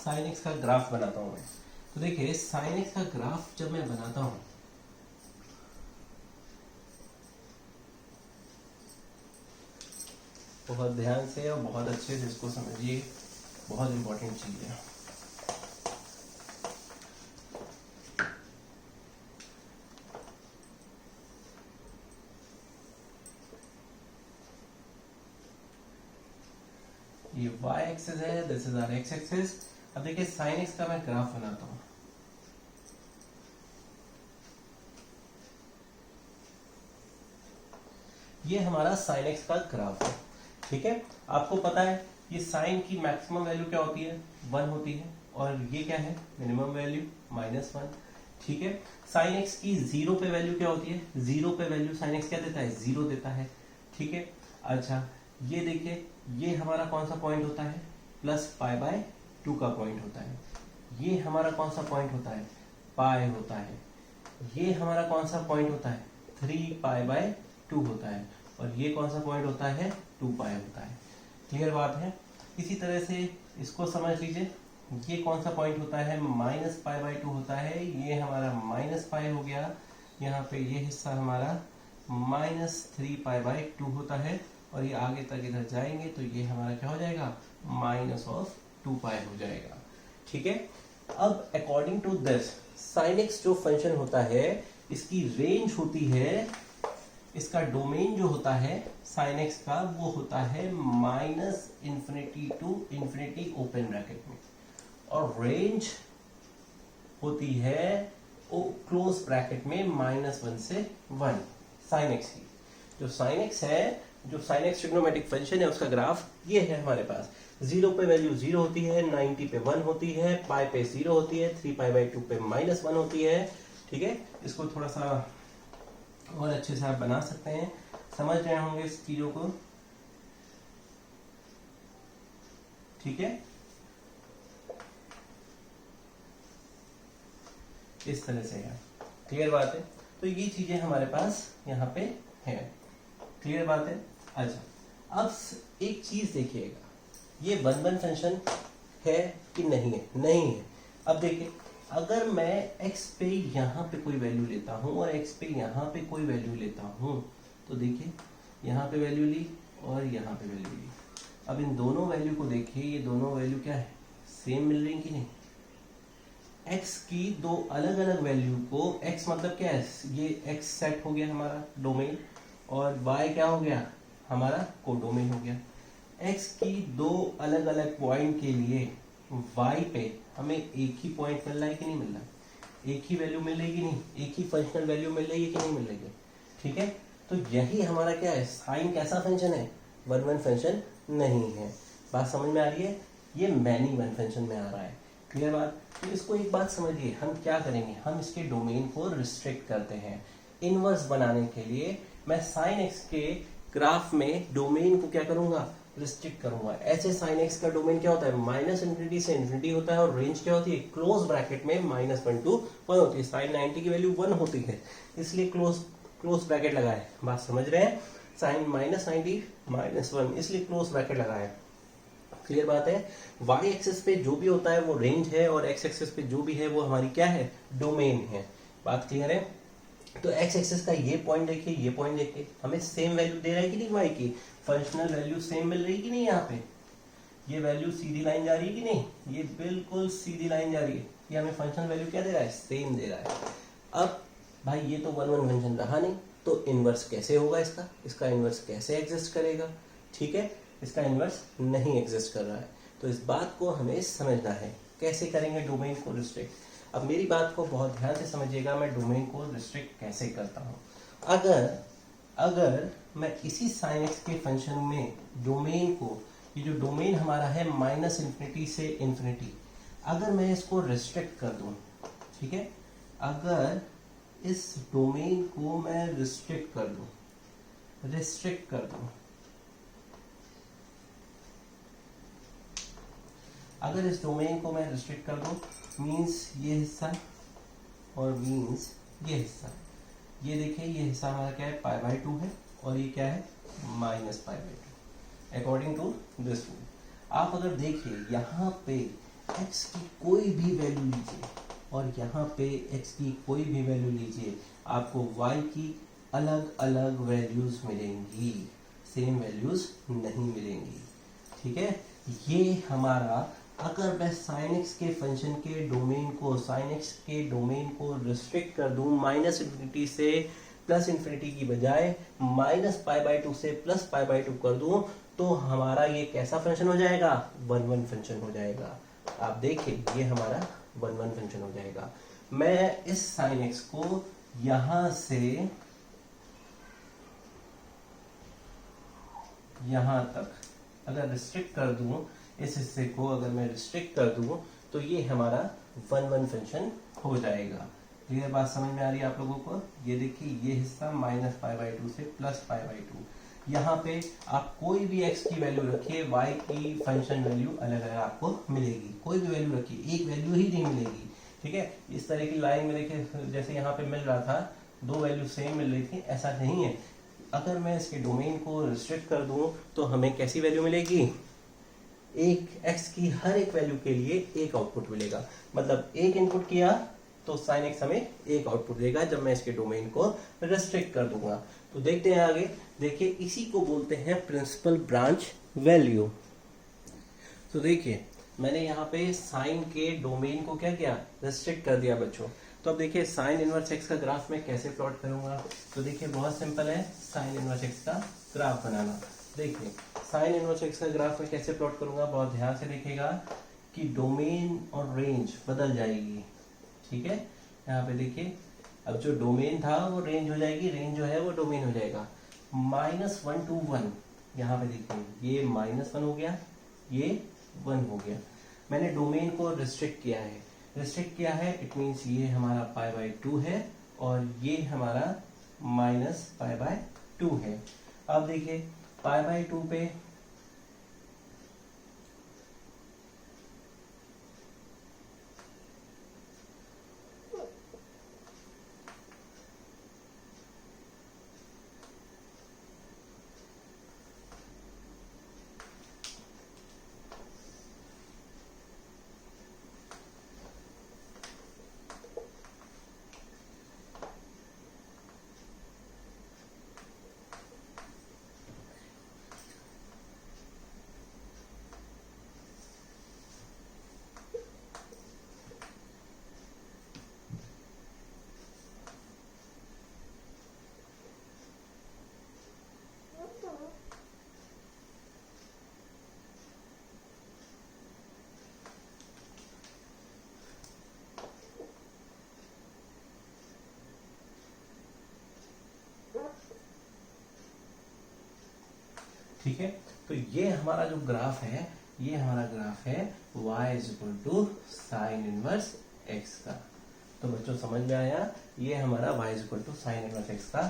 sin x का ग्राफ बनाता हूँ मैं। तो देखिए sin x का ग्राफ जब मैं बनाता हूँ, बहुत ध्यान से और बहुत अच्छे से इसको समझिए, बहुत इंपॉर्टेंट चीज है। ये y एक्सिस है, this is our x axis. अब देखिए sin x का मैं ग्राफ बनाता हूं। ये हमारा sin x का ग्राफ है, ठीक है। आपको पता है ये साइन की मैक्सिमम वैल्यू क्या होती है, 1 होती है, और ये क्या है, मिनिमम वैल्यू -1, ठीक है। साइन x की 0 पे वैल्यू क्या होती है, 0 पे वैल्यू साइन x क्या देता है, 0 देता है, ठीक है। अच्छा ये देखिए, ये हमारा कौन सा पॉइंट होता है, +π/2 का पॉइंट होता है। ये हमारा कौन सा पॉइंट होता है, पाई होता है। ये हमारा कौन सा पॉइंट होता है, 3π/2 होता है, और ये कौन सा पॉइंट होता है, 2π होता है। क्लियर बात है। इसी तरह से इसको समझ लीजिए, ये कौन सा पॉइंट होता है, -π/2 होता है। ये हमारा -π हो गया, यहाँ पे ये हिस्सा हमारा -3π/2 होता है, और ये आगे तक इधर जाएंगे तो ये हमारा क्या हो जाएगा, -2π हो जाएगा, ठीक है। अब according to this sin x जो फंक्शन होता है, इसकी रेंज होती है, इसका डोमेन जो होता है sin x का, वो होता है -∞ to ∞ ओपन ब्रैकेट में, और रेंज होती है क्लोज ब्रैकेट में -1 से 1 sin x की। जो sin x है, जो sin x ट्रिग्नोमेट्रिक फंक्शन है, उसका ग्राफ ये है हमारे पास। 0 पे वैल्यू 0 होती है, 90 पे 1 होती है, पाई पे 0 होती है, 3π/2 पे -1 होती है, ठीक है। इसको थोड़ा सा और अच्छे से आप बना सकते हैं, समझ रहे होंगे इस चीजों को, ठीक है। इस तरह से है, क्लियर बात है। तो ये चीजें हमारे पास यहाँ पे है, क्लियर बात है। अच्छा अब एक चीज देखिएगा, ये 1 फंक्शन है कि नहीं है, नहीं है। अब देखिए, अगर मैं x पे यहाँ पे कोई वैल्यू लेता हूँ और x पे यहाँ पे कोई वैल्यू लेता हूँ, तो देखिए यहाँ पे वैल्यू ली और यहाँ पे वैल्यू ली। अब इन दोनों वैल्यू को देखिए, ये दोनों वैल्यू क्या है, सेम मिल रही कि नहीं, x की दो अलग अलग वैल्यू को, x मतलब क्या है, ये x सेट हो गया हमारा डोमेन, और y क्या हो गया, हमारा कोडोमेन हो गया। x की दो अलग अलग पॉइंट के लिए y पे हमें एक ही पॉइंट मिल रहा है कि नहीं मिल रहा, एक ही वैल्यू मिल रही कि नहीं, एक ही फंक्शनल वैल्यू मिल रही है कि नहीं मिल रही है, ठीक है। तो यही हमारा क्या है, साइन कैसा फंक्शन है, वन वन फंक्शन नहीं है। बात समझ में आ रही है, ये मैनी वन फंक्शन में आ रहा है, क्लियर बात। तो इसको एक बात समझिए, हम क्या करेंगे, हम इसके डोमेन को रिस्ट्रिक्ट करते हैं। इनवर्स बनाने के लिए मैं साइन एक्स के ग्राफ में डोमेन को क्या करूंगा, रिस्ट्रिक्ट करूंगा। ऐसे साइन एक्स का डोमेन क्या होता है, माइनस इन्फिनिटी से इन्फिनिटी होता है, और रेंज क्या होती है, क्लोज ब्रैकेट में -1 to 1 होती है। साइन 90 की वैल्यू 1 होती है, इसलिए क्लोज ब्रैकेट लगाए। बात समझ रहे हैं, साइन -90 -1, इसलिए क्लोज ब्रैकेट लगाए। क्लियर बात है। y एक्सिस पे जो भी होता है वो रेंज है, और x एक्सिस पे जो भी है वो हमारी क्या है, डोमेन है। बात क्लियर है। तो x एक्सिस का ये पॉइंट देखिए, ये पॉइंट देखिए, हमें सेम वैल्यू दे रहा है कि नहीं y की, फंक्शनल वैल्यू सेम मिल रही है कि नहीं, यहाँ पे ये वैल्यू सीधी लाइन जा रही है कि नहीं, ये बिल्कुल सीधी लाइन जा रही है। ये हमें फंक्शनल वैल्यू क्या दे रहा है, सेम दे रहा है। अब भाई ये तो वन वन फंक्शन रहा नहीं, तो इनवर्स कैसे होगा इसका इनवर्स कैसे एग्जिस्ट करेगा, ठीक है, इसका इनवर्स नहीं एग्जिस्ट कर रहा है। तो इस बात को हमें समझना है, कैसे करेंगे डोमेन को रिस्ट्रिक्ट। अब मेरी बात को बहुत ध्यान से समझिएगा, मैं डोमेन को रिस्ट्रिक्ट कैसे करता हूँ। अगर मैं इसी साइन एक्स के फंक्शन में डोमेन को, ये जो डोमेन हमारा है -इन्फिनिटी से इन्फिनिटी, अगर मैं इसको रिस्ट्रिक्ट कर दूं, ठीक है, अगर इस डोमेन को मैं रिस्ट्रिक्ट कर दूं, अगर इस डोमेन को मैं रिस्ट्रिक्ट कर दूं, मीन्स ये हिस्सा और मीन्स ये हिस्सा, ये देखिए ये हिस्सा हमारा क्या है, π/2 है, और ये क्या है, -π/2 अकॉर्डिंग टू दिस रूल। आप अगर देखिए यहाँ पे x की कोई भी वैल्यू लीजिए, और यहाँ पे x की कोई भी वैल्यू लीजिए, आपको y की अलग अलग वैल्यूज मिलेंगी, सेम वैल्यूज नहीं मिलेंगी, ठीक है। ये हमारा, अगर मैं sin x के फंक्शन के डोमेन को, sin x के डोमेन को रिस्ट्रिक्ट कर दूं -इन्फिनिटी से +इन्फिनिटी की बजाय -π/2 से +π/2 कर दूं, तो हमारा ये कैसा फंक्शन हो जाएगा, वन वन फंक्शन हो जाएगा। आप देखिए ये हमारा वन वन फंक्शन हो जाएगा। मैं इस sin x को यहां से यहां तक अगर रिस्ट्रिक्ट कर दूं, इस हिस्से को अगर मैं रिस्ट्रिक्ट कर दूं, तो ये हमारा वन वन फंक्शन हो जाएगा। क्लियर बात समझ में आ रही है आप लोगों को। ये देखिए ये हिस्सा -π/2 से +π/2, यहाँ पे आप कोई भी x की वैल्यू रखिए, y की फंक्शन वैल्यू अलग अलग आपको मिलेगी। कोई भी वैल्यू रखिए, एक वैल्यू ही नहीं मिलेगी, ठीक है। इस तरह की लाइन में देखिए, जैसे यहाँ पे मिल रहा था, दो वैल्यू सेम मिल रही थी, ऐसा नहीं है। अगर मैं इसके डोमेन को रिस्ट्रिक्ट कर दूं, तो हमें कैसी वैल्यू मिलेगी, एक x की हर एक वैल्यू के लिए एक आउटपुट मिलेगा। मतलब एक इनपुट किया तो sin x हमें एक आउटपुट देगा, जब मैं इसके डोमेन को रिस्ट्रिक्ट कर दूंगा। तो देखते हैं आगे, देखिए इसी को बोलते हैं प्रिंसिपल ब्रांच वैल्यू। तो देखिए मैंने यहाँ पे साइन के डोमेन को क्या किया, रिस्ट्रिक्ट कर दिया बच्चों। तो अब देखिए साइन इनवर्स एक्स का ग्राफ मैं कैसे प्लॉट करूंगा। तो देखिए बहुत सिंपल है साइन इनवर्स एक्स का ग्राफ बनाना। देखिए साइन इनवर्स एक्स का ग्राफ में कैसे प्लॉट करूंगा, बहुत ध्यान से देखिएगा कि डोमेन और रेंज बदल जाएगी, ठीक है। यहाँ पे देखिए अब जो डोमेन था वो रेंज हो जाएगी, रेंज जो है वो डोमेन हो जाएगा। -1 to 1, यहाँ पे देखिए ये -1 हो गया, ये 1 हो गया। मैंने डोमेन को रिस्ट्रिक्ट किया है, इट मीन्स ये हमारा π/2 है और ये हमारा -π/2 है। अब देखिए π/2 पे ठीक है, तो ये हमारा जो ग्राफ है, ये हमारा ग्राफ है y is equal to sine inverse x का। तो बच्चों समझ में आया, ये हमारा y is equal to sine inverse x का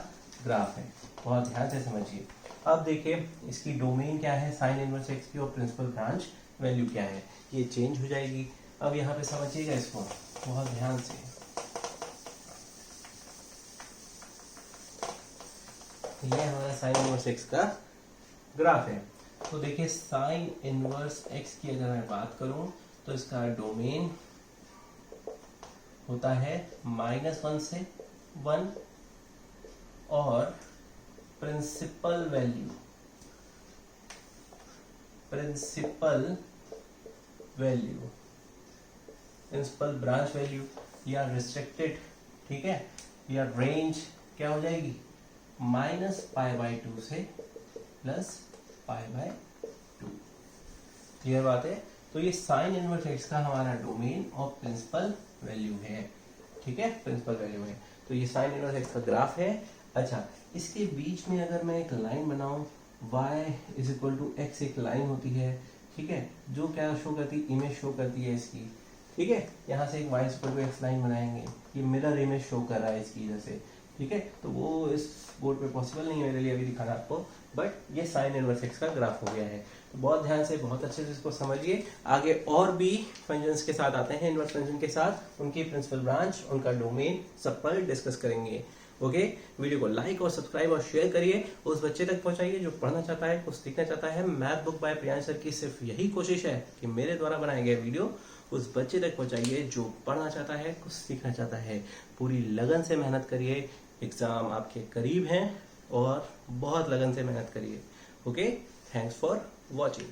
ग्राफ है। बहुत ध्यान से समझिए। अब देखिए इसकी डोमेन क्या है साइन इनवर्स x की, और प्रिंसिपल ब्रांच वैल्यू क्या है, ये चेंज हो जाएगी। अब यहाँ पे समझिएगा इसको बहुत ध्यान से। ये हमारा साइन इनवर्स x का ग्राफ है। तो देखिए साइन इनवर्स x की अगर मैं बात करूं तो इसका डोमेन होता है -1 से 1, और principal value principal branch value या रिस्ट्रिक्टेड, ठीक है, या रेंज क्या हो जाएगी -π/2 से +π/2। क्लियर बात है। तो ये साइन इनवर्स x का हमारा डोमेन और प्रिंसिपल वैल्यू है, ठीक है, प्रिंसिपल वैल्यू है। तो ये साइन इनवर्स x का ग्राफ है। अच्छा, इसके बीच में अगर मैं एक लाइन बनाऊं, y is equal to x एक लाइन होती है, ठीक है, जो क्या शो करती है, इमेज शो करती है इसकी, ठीक है। यहाँ से एक y is equal to x line बनाएंगे, ये मिरर इमेज शो कर रहा है इसकी इधर से, ठीक है। तो वो इस बोर्ड पे पॉसिबल नहीं है मेरे लिए अभी दिखाना आपको, बट ये साइन इनवर्स x का ग्राफ हो गया है। तो बहुत ध्यान से, बहुत अच्छे से इसको समझिए। आगे और भी फंक्शंस के साथ आते हैं, इनवर्स फंक्शन के साथ, उनकी प्रिंसिपल ब्रांच, उनका डोमेन, सब पर डिस्कस करेंगे। ओके, वीडियो को लाइक और सब्सक्राइब और शेयर करिए, उस बच्चे तक पहुंचाइए जो पढ़ना चाहता है, कुछ सीखना चाहता है। Math book by Priyansh sir की सिर्फ यही कोशिश है कि मेरे द्वारा बनाए गए वीडियो उस बच्चे तक पहुंचाइए जो पढ़ना चाहता है, कुछ सीखना चाहता है। पूरी लगन से मेहनत करिए, एग्जाम आपके करीब हैं, और बहुत लगन से मेहनत करिए। Okay, thanks for watching.